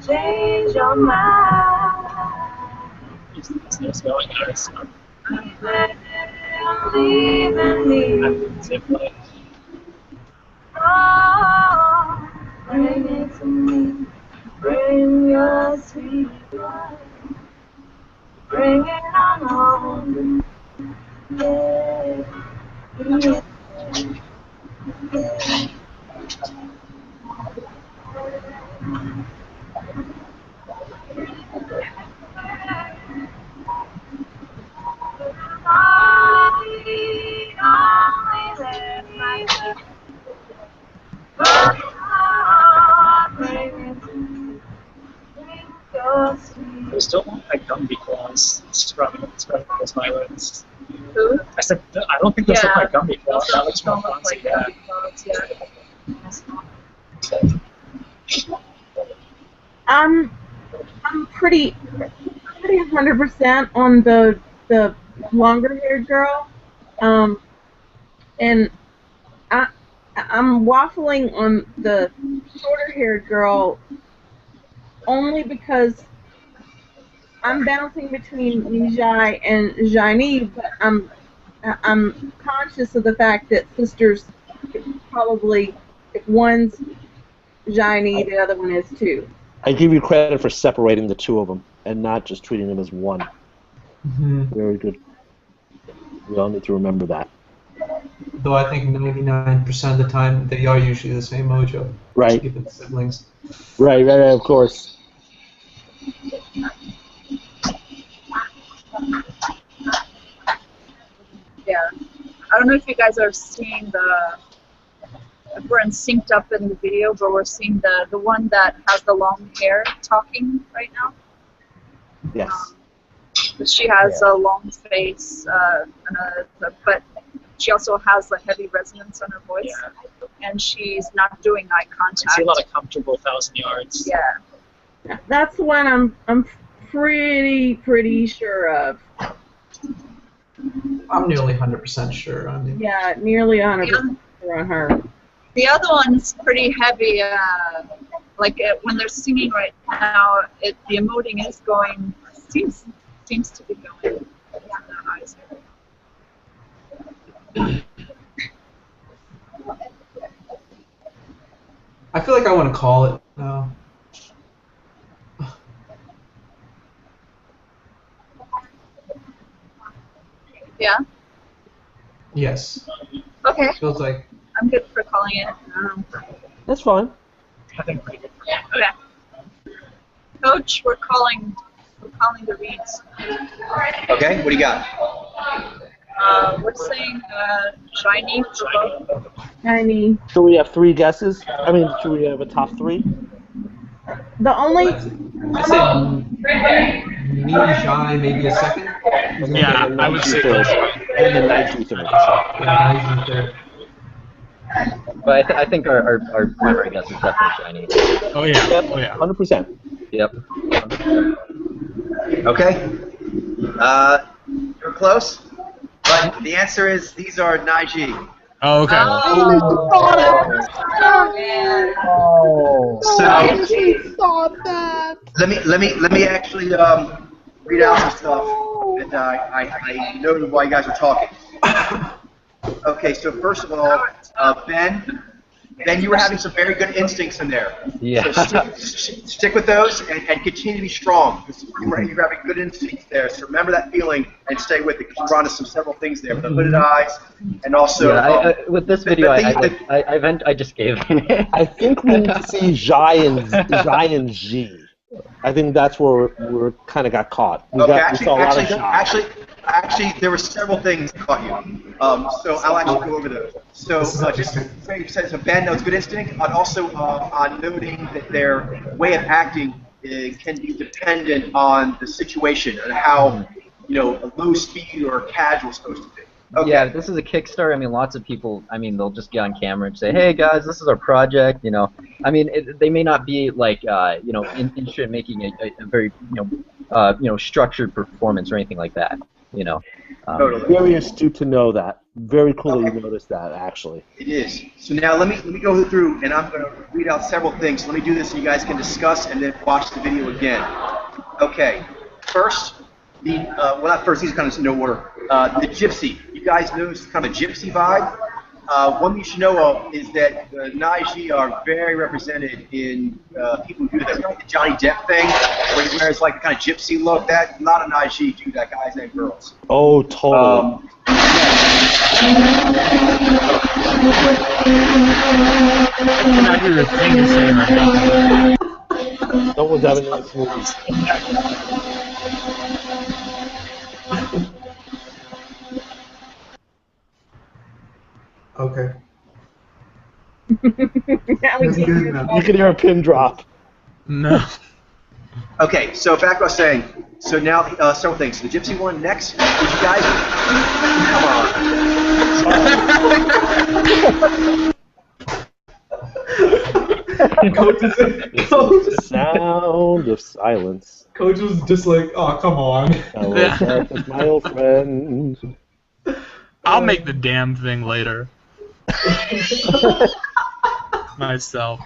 change your mind. It's going nice. Leaving me. Oh, bring it to me. Bring your sweet love. Bring it on home. Yeah. Yeah. There's still one like Gumby claws scrubbing those violins. Who? I said, I don't think those look Yeah. like Gumby claws. Those That looks more don't look fancy. like Yeah. Gumby claws, yeah. I'm pretty 100% on the longer haired girl, and I'm waffling on the shorter haired girl only because I'm bouncing between Nijai and Jaini, but I'm conscious of the fact that sisters probably, if one's Jaini, the other one is too. I give you credit for separating the two of them and not just treating them as one. Mm-hmm. Very good. We all need to remember that. Though I think 99% of the time they are usually the same mojo. Right. Even siblings. Right, of course. Yeah. I don't know if you guys are seeing if we're synced up in the video, but we're seeing the one that has the long hair talking right now. Yes. But she has a long face, but she also has a heavy resonance on her voice, and she's not doing eye contact. I see a lot of comfortable 1,000 yards. Yeah. That's the one I'm pretty sure of. I'm nearly 100% sure on it. Yeah, nearly 100% sure on her. The other one's pretty heavy. When they're singing right now, the emoting is going. Seems to be going. Their eyes. I feel like I want to call it now. Yeah. Yes. Okay. Feels like. I'm good for calling it. That's fine. I think. Okay. Coach, we're calling the reads. Okay, what do you got? We're saying shiny for both. Shiny. So we have 3 guesses? I mean, should we have a top 3? The only. I said me, Jai, maybe a second. Yeah, I would say third. And then Nige third. Yeah, third. But I think our primary guess is definitely shiny. Oh yeah. Oh yeah. 100%. Yep. Okay. You're close, but the answer is these are Nige. Oh, okay. So let me actually read out some stuff, and I noted while you guys were talking. Okay, so first of all, Ben, you were having some very good instincts in there. Yeah. So stick with those and continue to be strong. You're having good instincts there. So remember that feeling and stay with it. Because you're onto several things there. The hooded eyes and also. Yeah, with this video, I just gave in. I think we need to see Jai and G. I think that's where we're kind of got caught. We saw a lot of Jai. Actually, there were several things that caught you. So I'll actually go over those. So just say you said, so Ben knows good instinct, and also on noting that their way of acting can be dependent on the situation and how a low speed or casual is supposed to be. Okay. Yeah, this is a Kickstarter. I mean, lots of people. I mean, they'll just get on camera and say, "Hey guys, this is our project." I mean, they may not be like, interested in making a very, structured performance or anything like that. Totally. Very astute to know that. Very cool that you noticed that, actually. It is. So now let me go through, and I'm going to read out several things. Let me do this so you guys can discuss and then watch the video again. Okay. First, not first. These are kind of in no order. The gypsy. You guys notice kind of a gypsy vibe. One thing you should know of is that the Nige are very represented in people who do that. Kind of like the Johnny Depp thing, where he wears like the kind of gypsy look. That a lot of Nige do that, guys and girls. Oh, totally. I hear a thing you're saying right now. Someone's having a nice movie. Okay. That's good enough. You can hear a pin drop. No. Okay, so back to what I was saying. So now, several things. The gypsy one next. Would you guys? Coach The sound of silence. Coach was just like, "Oh, come on." Hello, my old friend. I'll make the damn thing later. Myself.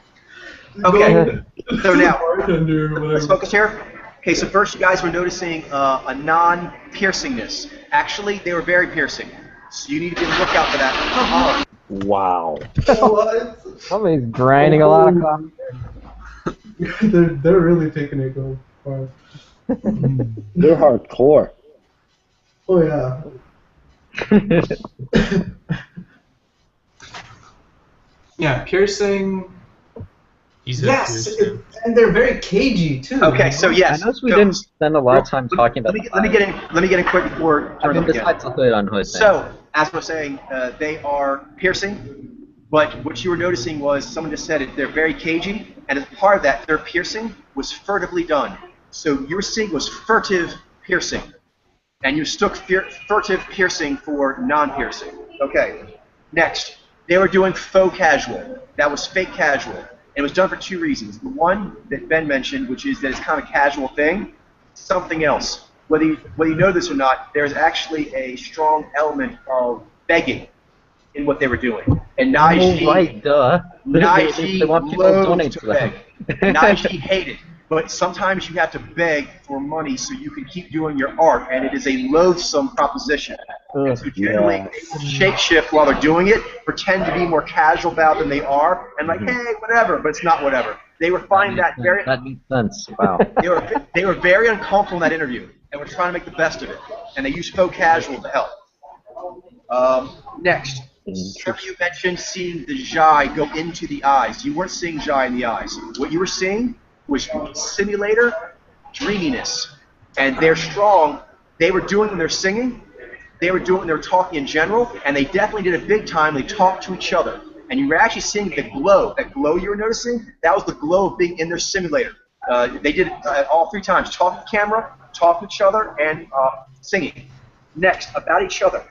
Okay. So now, Bartender or let's whatever. focus here. Okay, so first you guys were noticing a non-piercingness. Actually, they were very piercing. So you need to be on the lookout for that. Wow. What? Somebody's grinding a lot of coffee. They're really taking it go far. They're hardcore. Oh yeah. Yeah, piercing. Yes, and they're very cagey too. Okay, so yes. I noticed we didn't spend a lot of time talking about. Let me get in quick before. I mean, besides the hood on hood. So, as I was saying, they are piercing, but what you were noticing was someone just said it. They're very cagey, and as part of that, their piercing was furtively done. So you were seeing was furtive piercing, and you took furtive piercing for non-piercing. Okay. Next, they were doing faux casual. That was fake casual. It was done for two reasons. The one that Ben mentioned, which is that it's kind of a casual thing, something else. Whether you know this or not, there's actually a strong element of begging in what they were doing. And Naiji, right, duh. Naiji want people to donate to beg. Naiji hated. But sometimes you have to beg for money so you can keep doing your art, and it is a loathsome proposition. And so generally, they will shape-shift while they're doing it, pretend to be more casual about than they are, and like, hey, whatever, but it's not whatever. They were finding that very... That makes sense, wow. They were very uncomfortable in that interview, and were trying to make the best of it, and they used faux casual to help. Next, Trevor, you mentioned seeing the Zhai go into the eyes. You weren't seeing Zhai in the eyes. What you were seeing was simulator dreaminess, and they're strong. They were doing when they're singing, they were doing when they were talking in general, and they definitely did it big time. They talked to each other, and you were actually seeing the glow. That glow you were noticing, that was the glow of being in their simulator. They did it all three times: talk to the camera, talk to each other, and singing. Next, about each other,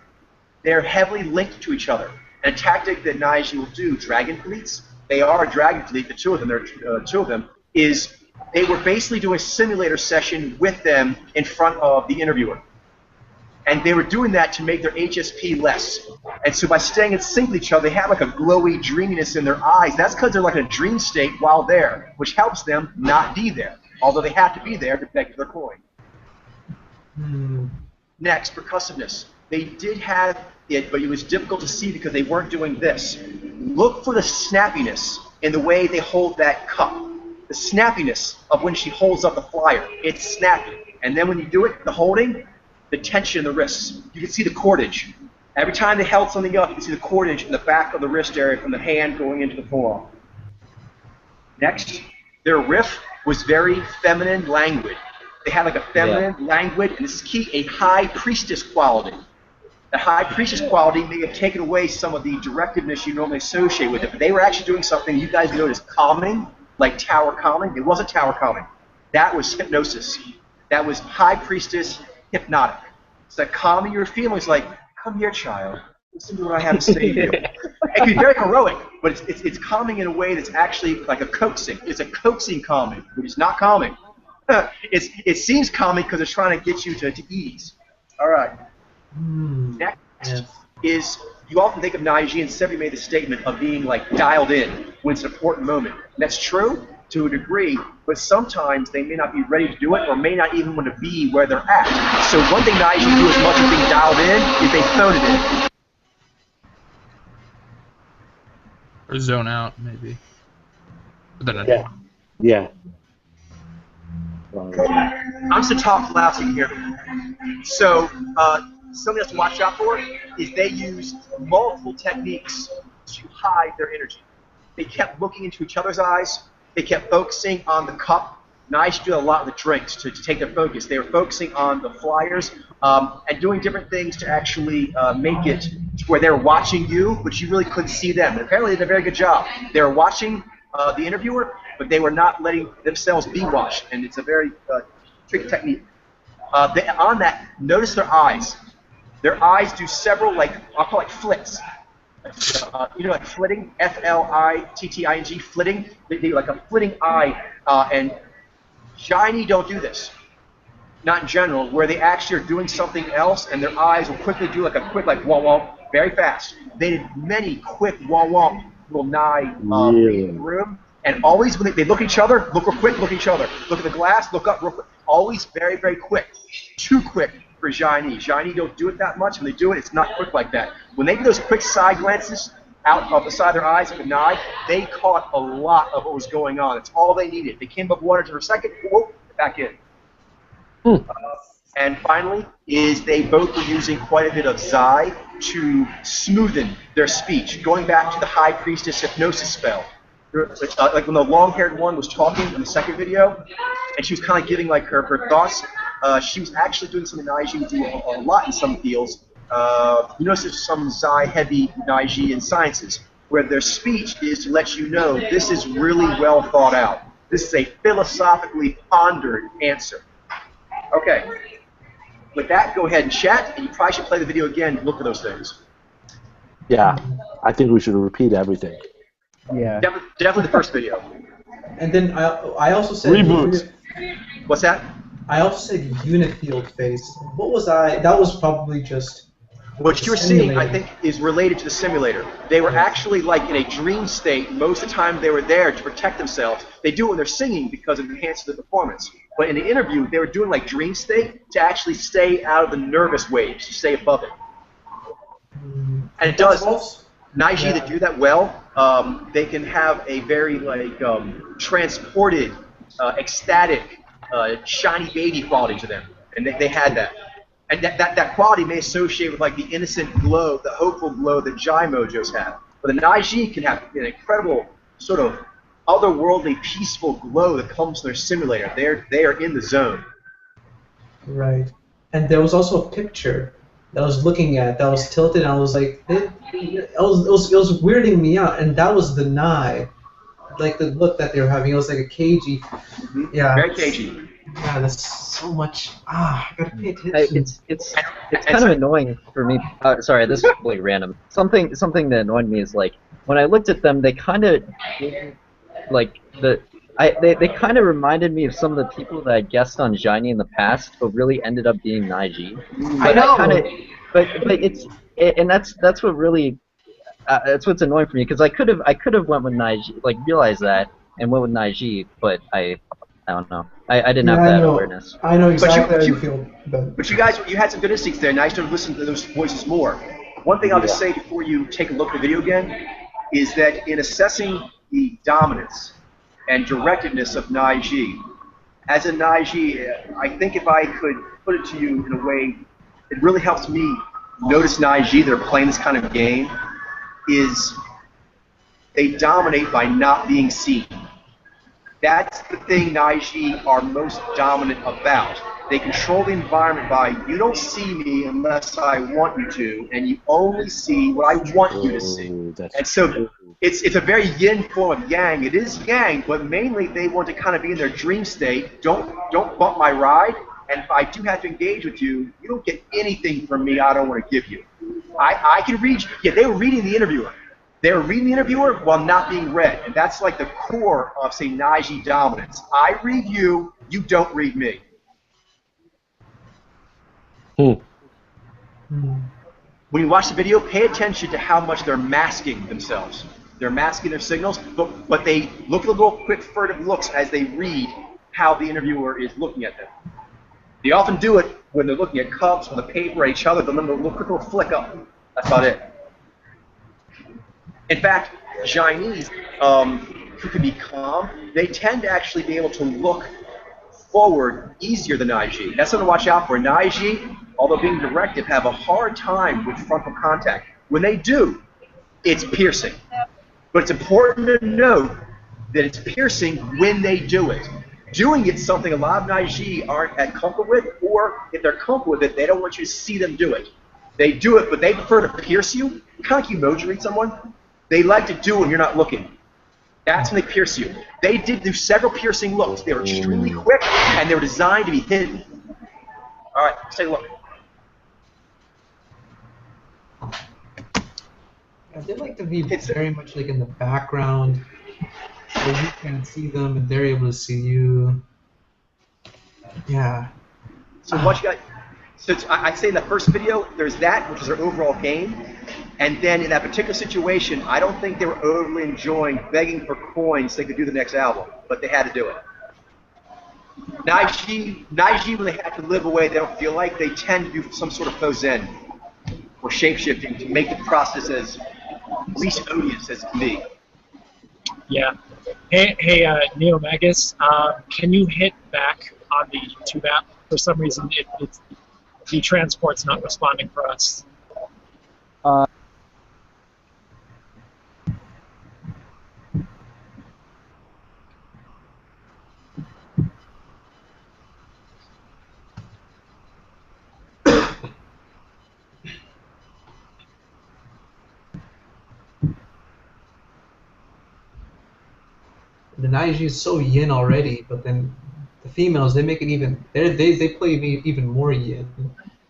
they're heavily linked to each other. And a tactic that Naiji will do, dragon fleets. They are a dragon fleet. The two of them, there are two of them. Is they were basically doing a simulator session with them in front of the interviewer. And they were doing that to make their HSP less. And so by staying in sync with each other, they have like a glowy dreaminess in their eyes. That's because they're like in a dream state while there, which helps them not be there, although they have to be there to beg for their coin. Next, percussiveness. They did have it, but it was difficult to see because they weren't doing this. Look for the snappiness in the way they hold that cup. The snappiness of when she holds up the flyer. It's snappy. And then when you do it, the holding, the tension in the wrists. You can see the cordage. Every time they held something up, you can see the cordage in the back of the wrist area from the hand going into the forearm. Next, their riff was very feminine, languid. They had like a feminine, languid, and this is key, a high priestess quality. The high priestess quality may have taken away some of the directiveness you normally associate with it, but they were actually doing something you guys noticed calming, like tower calming. It wasn't tower calming. That was hypnosis. That was high priestess hypnotic. It's like calming your feelings, like, come here, child. Listen to what I have to say to you. It can be very heroic, but it's calming in a way that's actually like a coaxing. It's a coaxing calming, which is not calming. It seems calming because it's trying to get you to ease. All right. Next is, you often think of Naiji, and Sebi made the statement of being like dialed in when it's an important moment. And that's true to a degree, but sometimes they may not be ready to do it or may not even want to be where they're at. So one thing Naiji do as much as being dialed in is they phone it in. Or zone out, maybe. But then Yeah. I'm just a top class here. So something else to watch out for is they used multiple techniques to hide their energy. They kept looking into each other's eyes. They kept focusing on the cup. Naiji did a lot of the drinks to take their focus. They were focusing on the flyers and doing different things to actually make it to where they were watching you, but you really couldn't see them. And apparently they did a very good job. They were watching the interviewer, but they were not letting themselves be watched, and it's a very tricky technique. On that, notice their eyes. Their eyes do several, like, I'll call it flits. You know, like flitting, F-L-I-T-T-I-N-G, flitting. They do like a flitting eye, and Shiny don't do this. Not in general, where they actually are doing something else, and their eyes will quickly do like a quick, like, womp-womp, very fast. They did many quick womp-womp little nigh in the room, and always when they look at each other, look real quick, look at each other. Look at the glass, look up real quick. Always very, very quick. Too quick for Shiny. Shiny don't do it that much. When they do it, it's not quick like that. When they do those quick side glances out of the side of their eyes, like a nod, they caught a lot of what was going on. It's all they needed. They came up 1 or 2 for a second, whoop, back in. And finally, is they both were using quite a bit of Zai to smoothen their speech, going back to the High Priestess hypnosis spell. like when the long-haired one was talking in the second video, and she was kind of giving like her thoughts. She was actually doing something Naiji do a lot in some fields. You notice there's some Xi-heavy Naiji in sciences, where their speech is to let you know this is really well thought out. This is a philosophically pondered answer. Okay. With that, go ahead and chat, and you probably should play the video again and look for those things. Yeah, I think we should repeat everything. Yeah. Definitely the first video. And then I also said Reboot. What's that? I also said unit field face. What was I? That was probably just. What you were seeing, I think, is related to the simulator. They were actually like in a dream state most of the time they were there to protect themselves. They do it when they're singing because it enhances the performance. But in the interview, they were doing like dream state to actually stay out of the nervous waves, to stay above it. And it does. Naiji that do that well, they can have a very like transported, ecstatic, shiny baby quality to them, and they had that. And that quality may associate with like the innocent glow, the hopeful glow that Jai Mojos have. But the Naiji can have an incredible sort of otherworldly, peaceful glow that comes from their simulator. They are in the zone. Right. And there was also a picture that I was looking at that was tilted, and I was like, it was weirding me out, and that was the Nai. Like the look that they were having, it was like a cagey. Mm-hmm. Yeah. Very cagey. Yeah, that's so much. I gotta pay attention. It's kind of annoying for me. Sorry, this is really random. Something that annoyed me is like when I looked at them, they kind of like they kind of reminded me of some of the people that I guessed on Shiny in the past, but really ended up being Naiji. I know. But that's what really that's what's annoying for me, because I could have went with Naiji, like realized that and went with Naiji, but I don't know. I didn't have that awareness. I know exactly how you feel. But you guys, you had some good instincts there. Now you should listen to those voices more. One thing I'll just say before you take a look at the video again is that in assessing the dominance and directedness of Naiji, as a Naiji, I think if I could put it to you in a way, it really helps me notice Naiji that are playing this kind of game, is they dominate by not being seen. That's the thing Naiji are most dominant about. They control the environment by, you don't see me unless I want you to, and you only see what I want you to see. And so it's a very yin form of yang. It is yang, but mainly they want to kind of be in their dream state. Don't bump my ride, and if I do have to engage with you, you don't get anything from me I don't want to give you. I can read you. Yeah, they were reading the interviewer. They were reading the interviewer while not being read, and that's like the core of, say, Naiji dominance. I read you, you don't read me. When you watch the video, pay attention to how much they're masking themselves. They're masking their signals, but they look at little quick furtive looks as they read how the interviewer is looking at them. They often do it when they're looking at cups, on the paper, at each other, they'll do a little quick little flick up. That's about it. In fact, Chinese, who can be calm, they tend to actually be able to look forward easier than Naiji. That's something to watch out for. Naiji, although being directive, have a hard time with frontal contact. When they do, it's piercing. But it's important to note that it's piercing when they do it. Doing it's something a lot of Naiji aren't at comfort with, or if they're comfortable with it, they don't want you to see them do it. They do it, but they prefer to pierce you. Kind of like you emoji read someone. They like to do it when you're not looking. That's when they pierce you. They did do several piercing looks. They were extremely quick, and they were designed to be hidden. All right, let's take a look. They like to be very much like in the background, where you can't see them and they're able to see you. Yeah. So what you got? So I'd say in the first video, there's that, which is their overall game. And then in that particular situation, I don't think they were overly enjoying begging for coins so they could do the next album, but they had to do it. Naiji, when they have to live away they don't feel like, they tend to do some sort of faux zen or shape-shifting to make the process as least odious as it can be. Yeah. Hey, Neomagus, can you hit back on the YouTube app? For some reason, the transport's not responding for us. Naiji is so yin already, but then the females they make it even they play even more yin.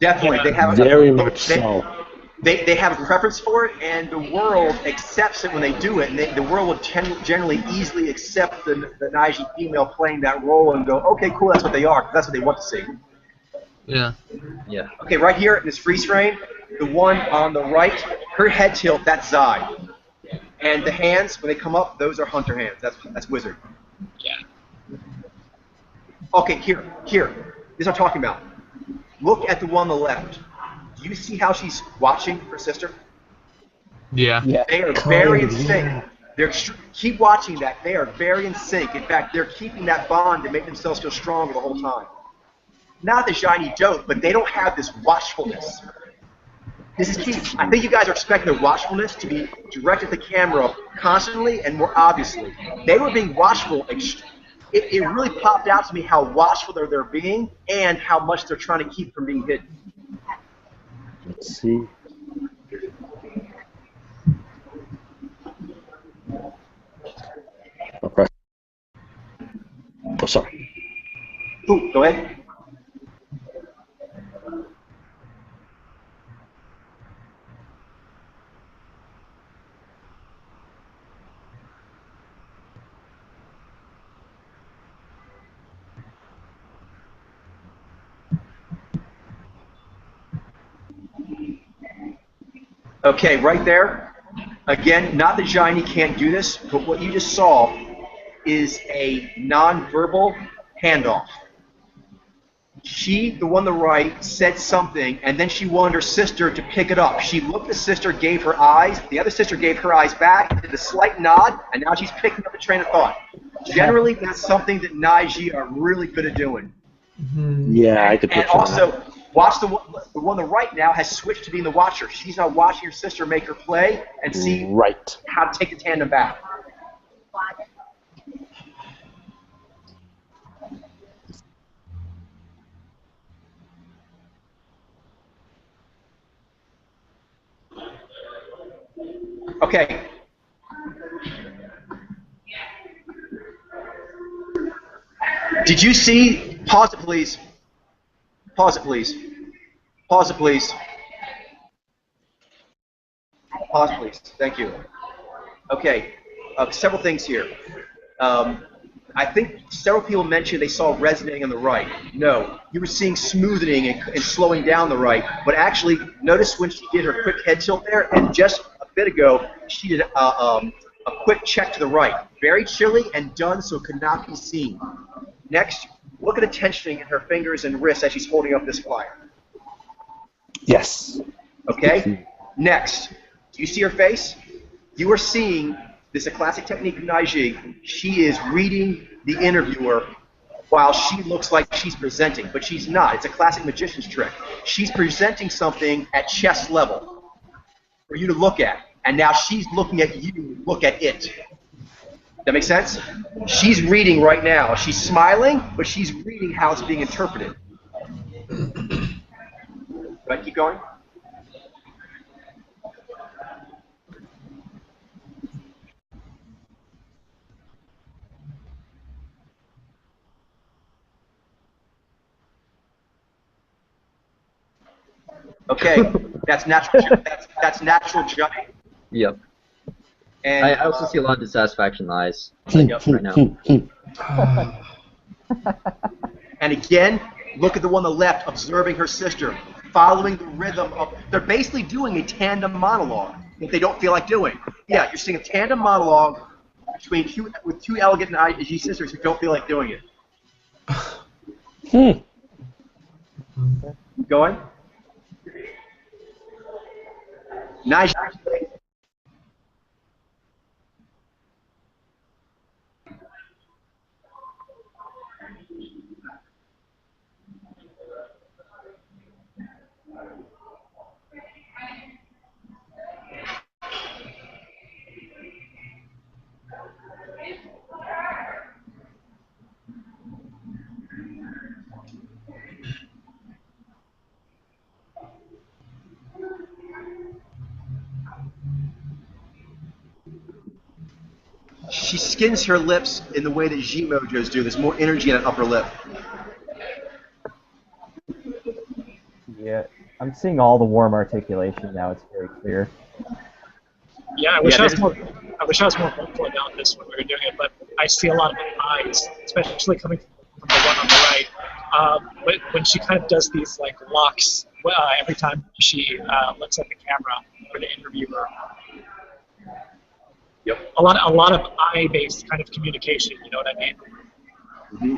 Definitely, they have Very much so. They have a preference for it, and the world accepts it when they do it. And the world will generally easily accept the Naiji female playing that role and go, okay, cool, that's what they are. That's what they want to see. Yeah. Yeah. Okay, right here in this freeze frame, the one on the right, her head tilt, that's Zai. And the hands, when they come up, those are Hunter hands. That's Wizard. Yeah. Okay, here. This is what I'm talking about. Look at the one on the left. Do you see how she's watching her sister? Yeah. Yeah. They are very in sync. Keep watching that. They are very in sync. In fact, they're keeping that bond to make themselves feel stronger the whole time. Not the shiny dope, but they don't have this watchfulness. This is key. I think you guys are expecting the watchfulness to be directed at the camera constantly and more obviously. They were being watchful. It really popped out to me how watchful they're being and how much they're trying to keep from being hidden. Let's see. Okay. Oh, sorry. Ooh, go ahead. Okay, right there. Again, not that Shiny can't do this, but what you just saw is a non-verbal handoff. She, the one on the right, said something, and then she wanted her sister to pick it up. She looked at the sister, gave her eyes. The other sister gave her eyes back, did a slight nod, and now she's picking up the train of thought. Generally, that's something that Naiji are really good at doing. Yeah, I could picture And also, that. watch the one on the right now has switched to being the watcher. She's now watching her sister make her play and see how to take the tandem back. Okay. Did you see? Pause it, please. Pause it, please. Pause it, please. Pause, please. Thank you. Okay. Several things here. I think several people mentioned they saw resonating on the right. No, you were seeing smoothing and slowing down the right. But actually, notice when she did her quick head tilt there, and just a bit ago, she did a quick check to the right. Very chilly and done so it could not be seen. Next, look at the tensioning in her fingers and wrists as she's holding up this flyer. Yes. Okay? Next, do you see her face? You are seeing, this is a classic technique of Naiji, she is reading the interviewer while she looks like she's presenting, but she's not. It's a classic magician's trick. She's presenting something at chest level for you to look at, and now she's looking at you to look at it. That make sense? She's reading right now. She's smiling, but she's reading how it's being interpreted. Right, keep going. Okay, that's natural. That's natural judging. Yep. And I also see a lot of dissatisfaction in the eyes right now. And again, look at the one on the left, observing her sister, following the rhythm of. They're basically doing a tandem monologue that they don't feel like doing. Yeah, you're seeing a tandem monologue between two elegant Naiji sisters who don't feel like doing it. Going. Naiji. she skins her lips in the way that G-mojos do. There's more energy in an upper lip. Yeah, I'm seeing all the warm articulation now. It's very clear. Yeah, I wish I was more vocal about this when we were doing it, but I see a lot of eyes, especially coming from the one on the right. But when she kind of does these like locks every time she looks at the camera for the interviewer. Yep. A lot of eye-based kind of communication. You know what I mean? Mm-hmm.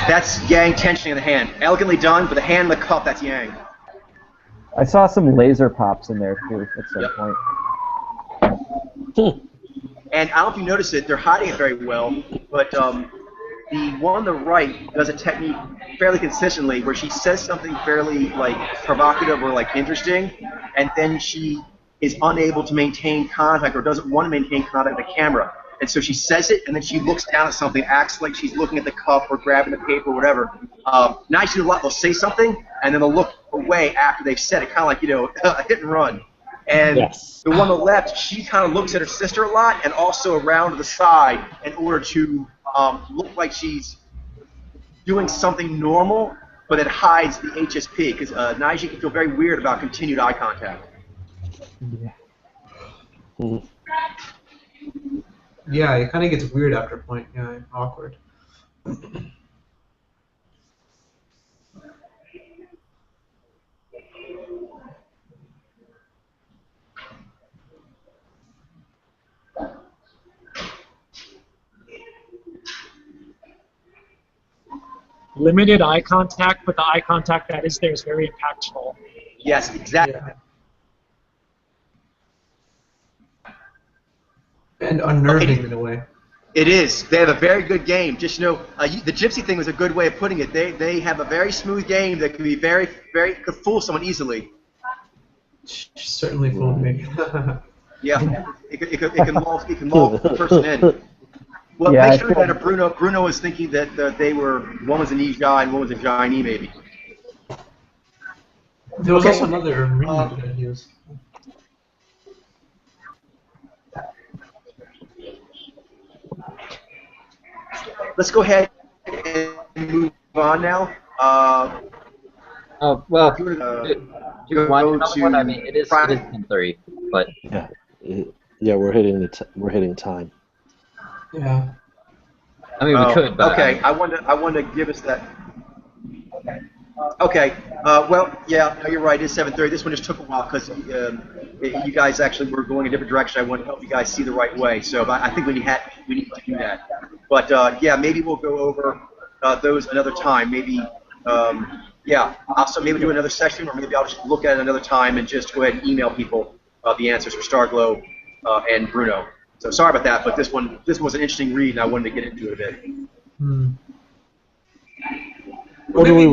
That's yang tensioning the hand. Elegantly done, but the hand and the cup, that's yang. I saw some laser pops in there too at some point. And I don't know if you noticed it, they're hiding it very well, but the one on the right does a technique fairly consistently where she says something fairly like provocative or like interesting, and then she is unable to maintain contact or doesn't want to maintain contact with the camera. And so she says it, and then she looks down at something, acts like she's looking at the cup or grabbing the paper or whatever. Now she do a lot. They'll say something, and then they'll look away after they've said it, kind of like, a hit and run. And the one on the left, she kind of looks at her sister a lot and also around to the side in order to look like she's doing something normal, but it hides the HSP, because Naiji can feel very weird about continued eye contact. Yeah. Mm. Yeah, it kind of gets weird after a point. Yeah, awkward. Limited eye contact, but the eye contact that is there is very impactful. Yes, exactly. Yeah. And unnerving in a way. It is. They have a very good game. Just the gypsy thing was a good way of putting it. They have a very smooth game that can be could fool someone easily. Certainly fooled me. Yeah, it can lull the person in. Well, Yeah, make sure that Bruno was thinking that one was an E-Jai and one was a Jai-Ni maybe. There was also another reading that he used. Let's go ahead and move on now. Oh well. Do Do you want another one? I mean, it is 10:30, but yeah, we're hitting time. Yeah. I mean, we could. But, okay, I want to give us that. Okay. Well, yeah, no, you're right. It's 7:30. This one just took a while because you guys actually were going a different direction. I want to help you guys see the right way. So I think we need to do that. But yeah, maybe we'll go over those another time. Maybe yeah. Also, maybe do another session, or maybe I'll just look at it another time and just go ahead and email people the answers for Starglow and Bruno. So sorry about that, but this one was an interesting read, and I wanted to get into it a bit. Hmm. Or do we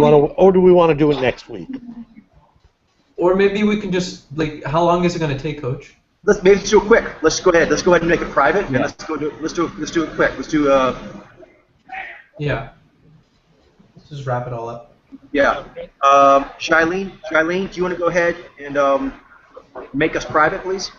want to do it next week? Or maybe we can just how long is it going to take, Coach? Let's do it quick. Let's go ahead and make it private. Yeah. Let's do it quick. Let's do Yeah. Let's just wrap it all up. Yeah. Shailene, do you want to go ahead and make us private, please?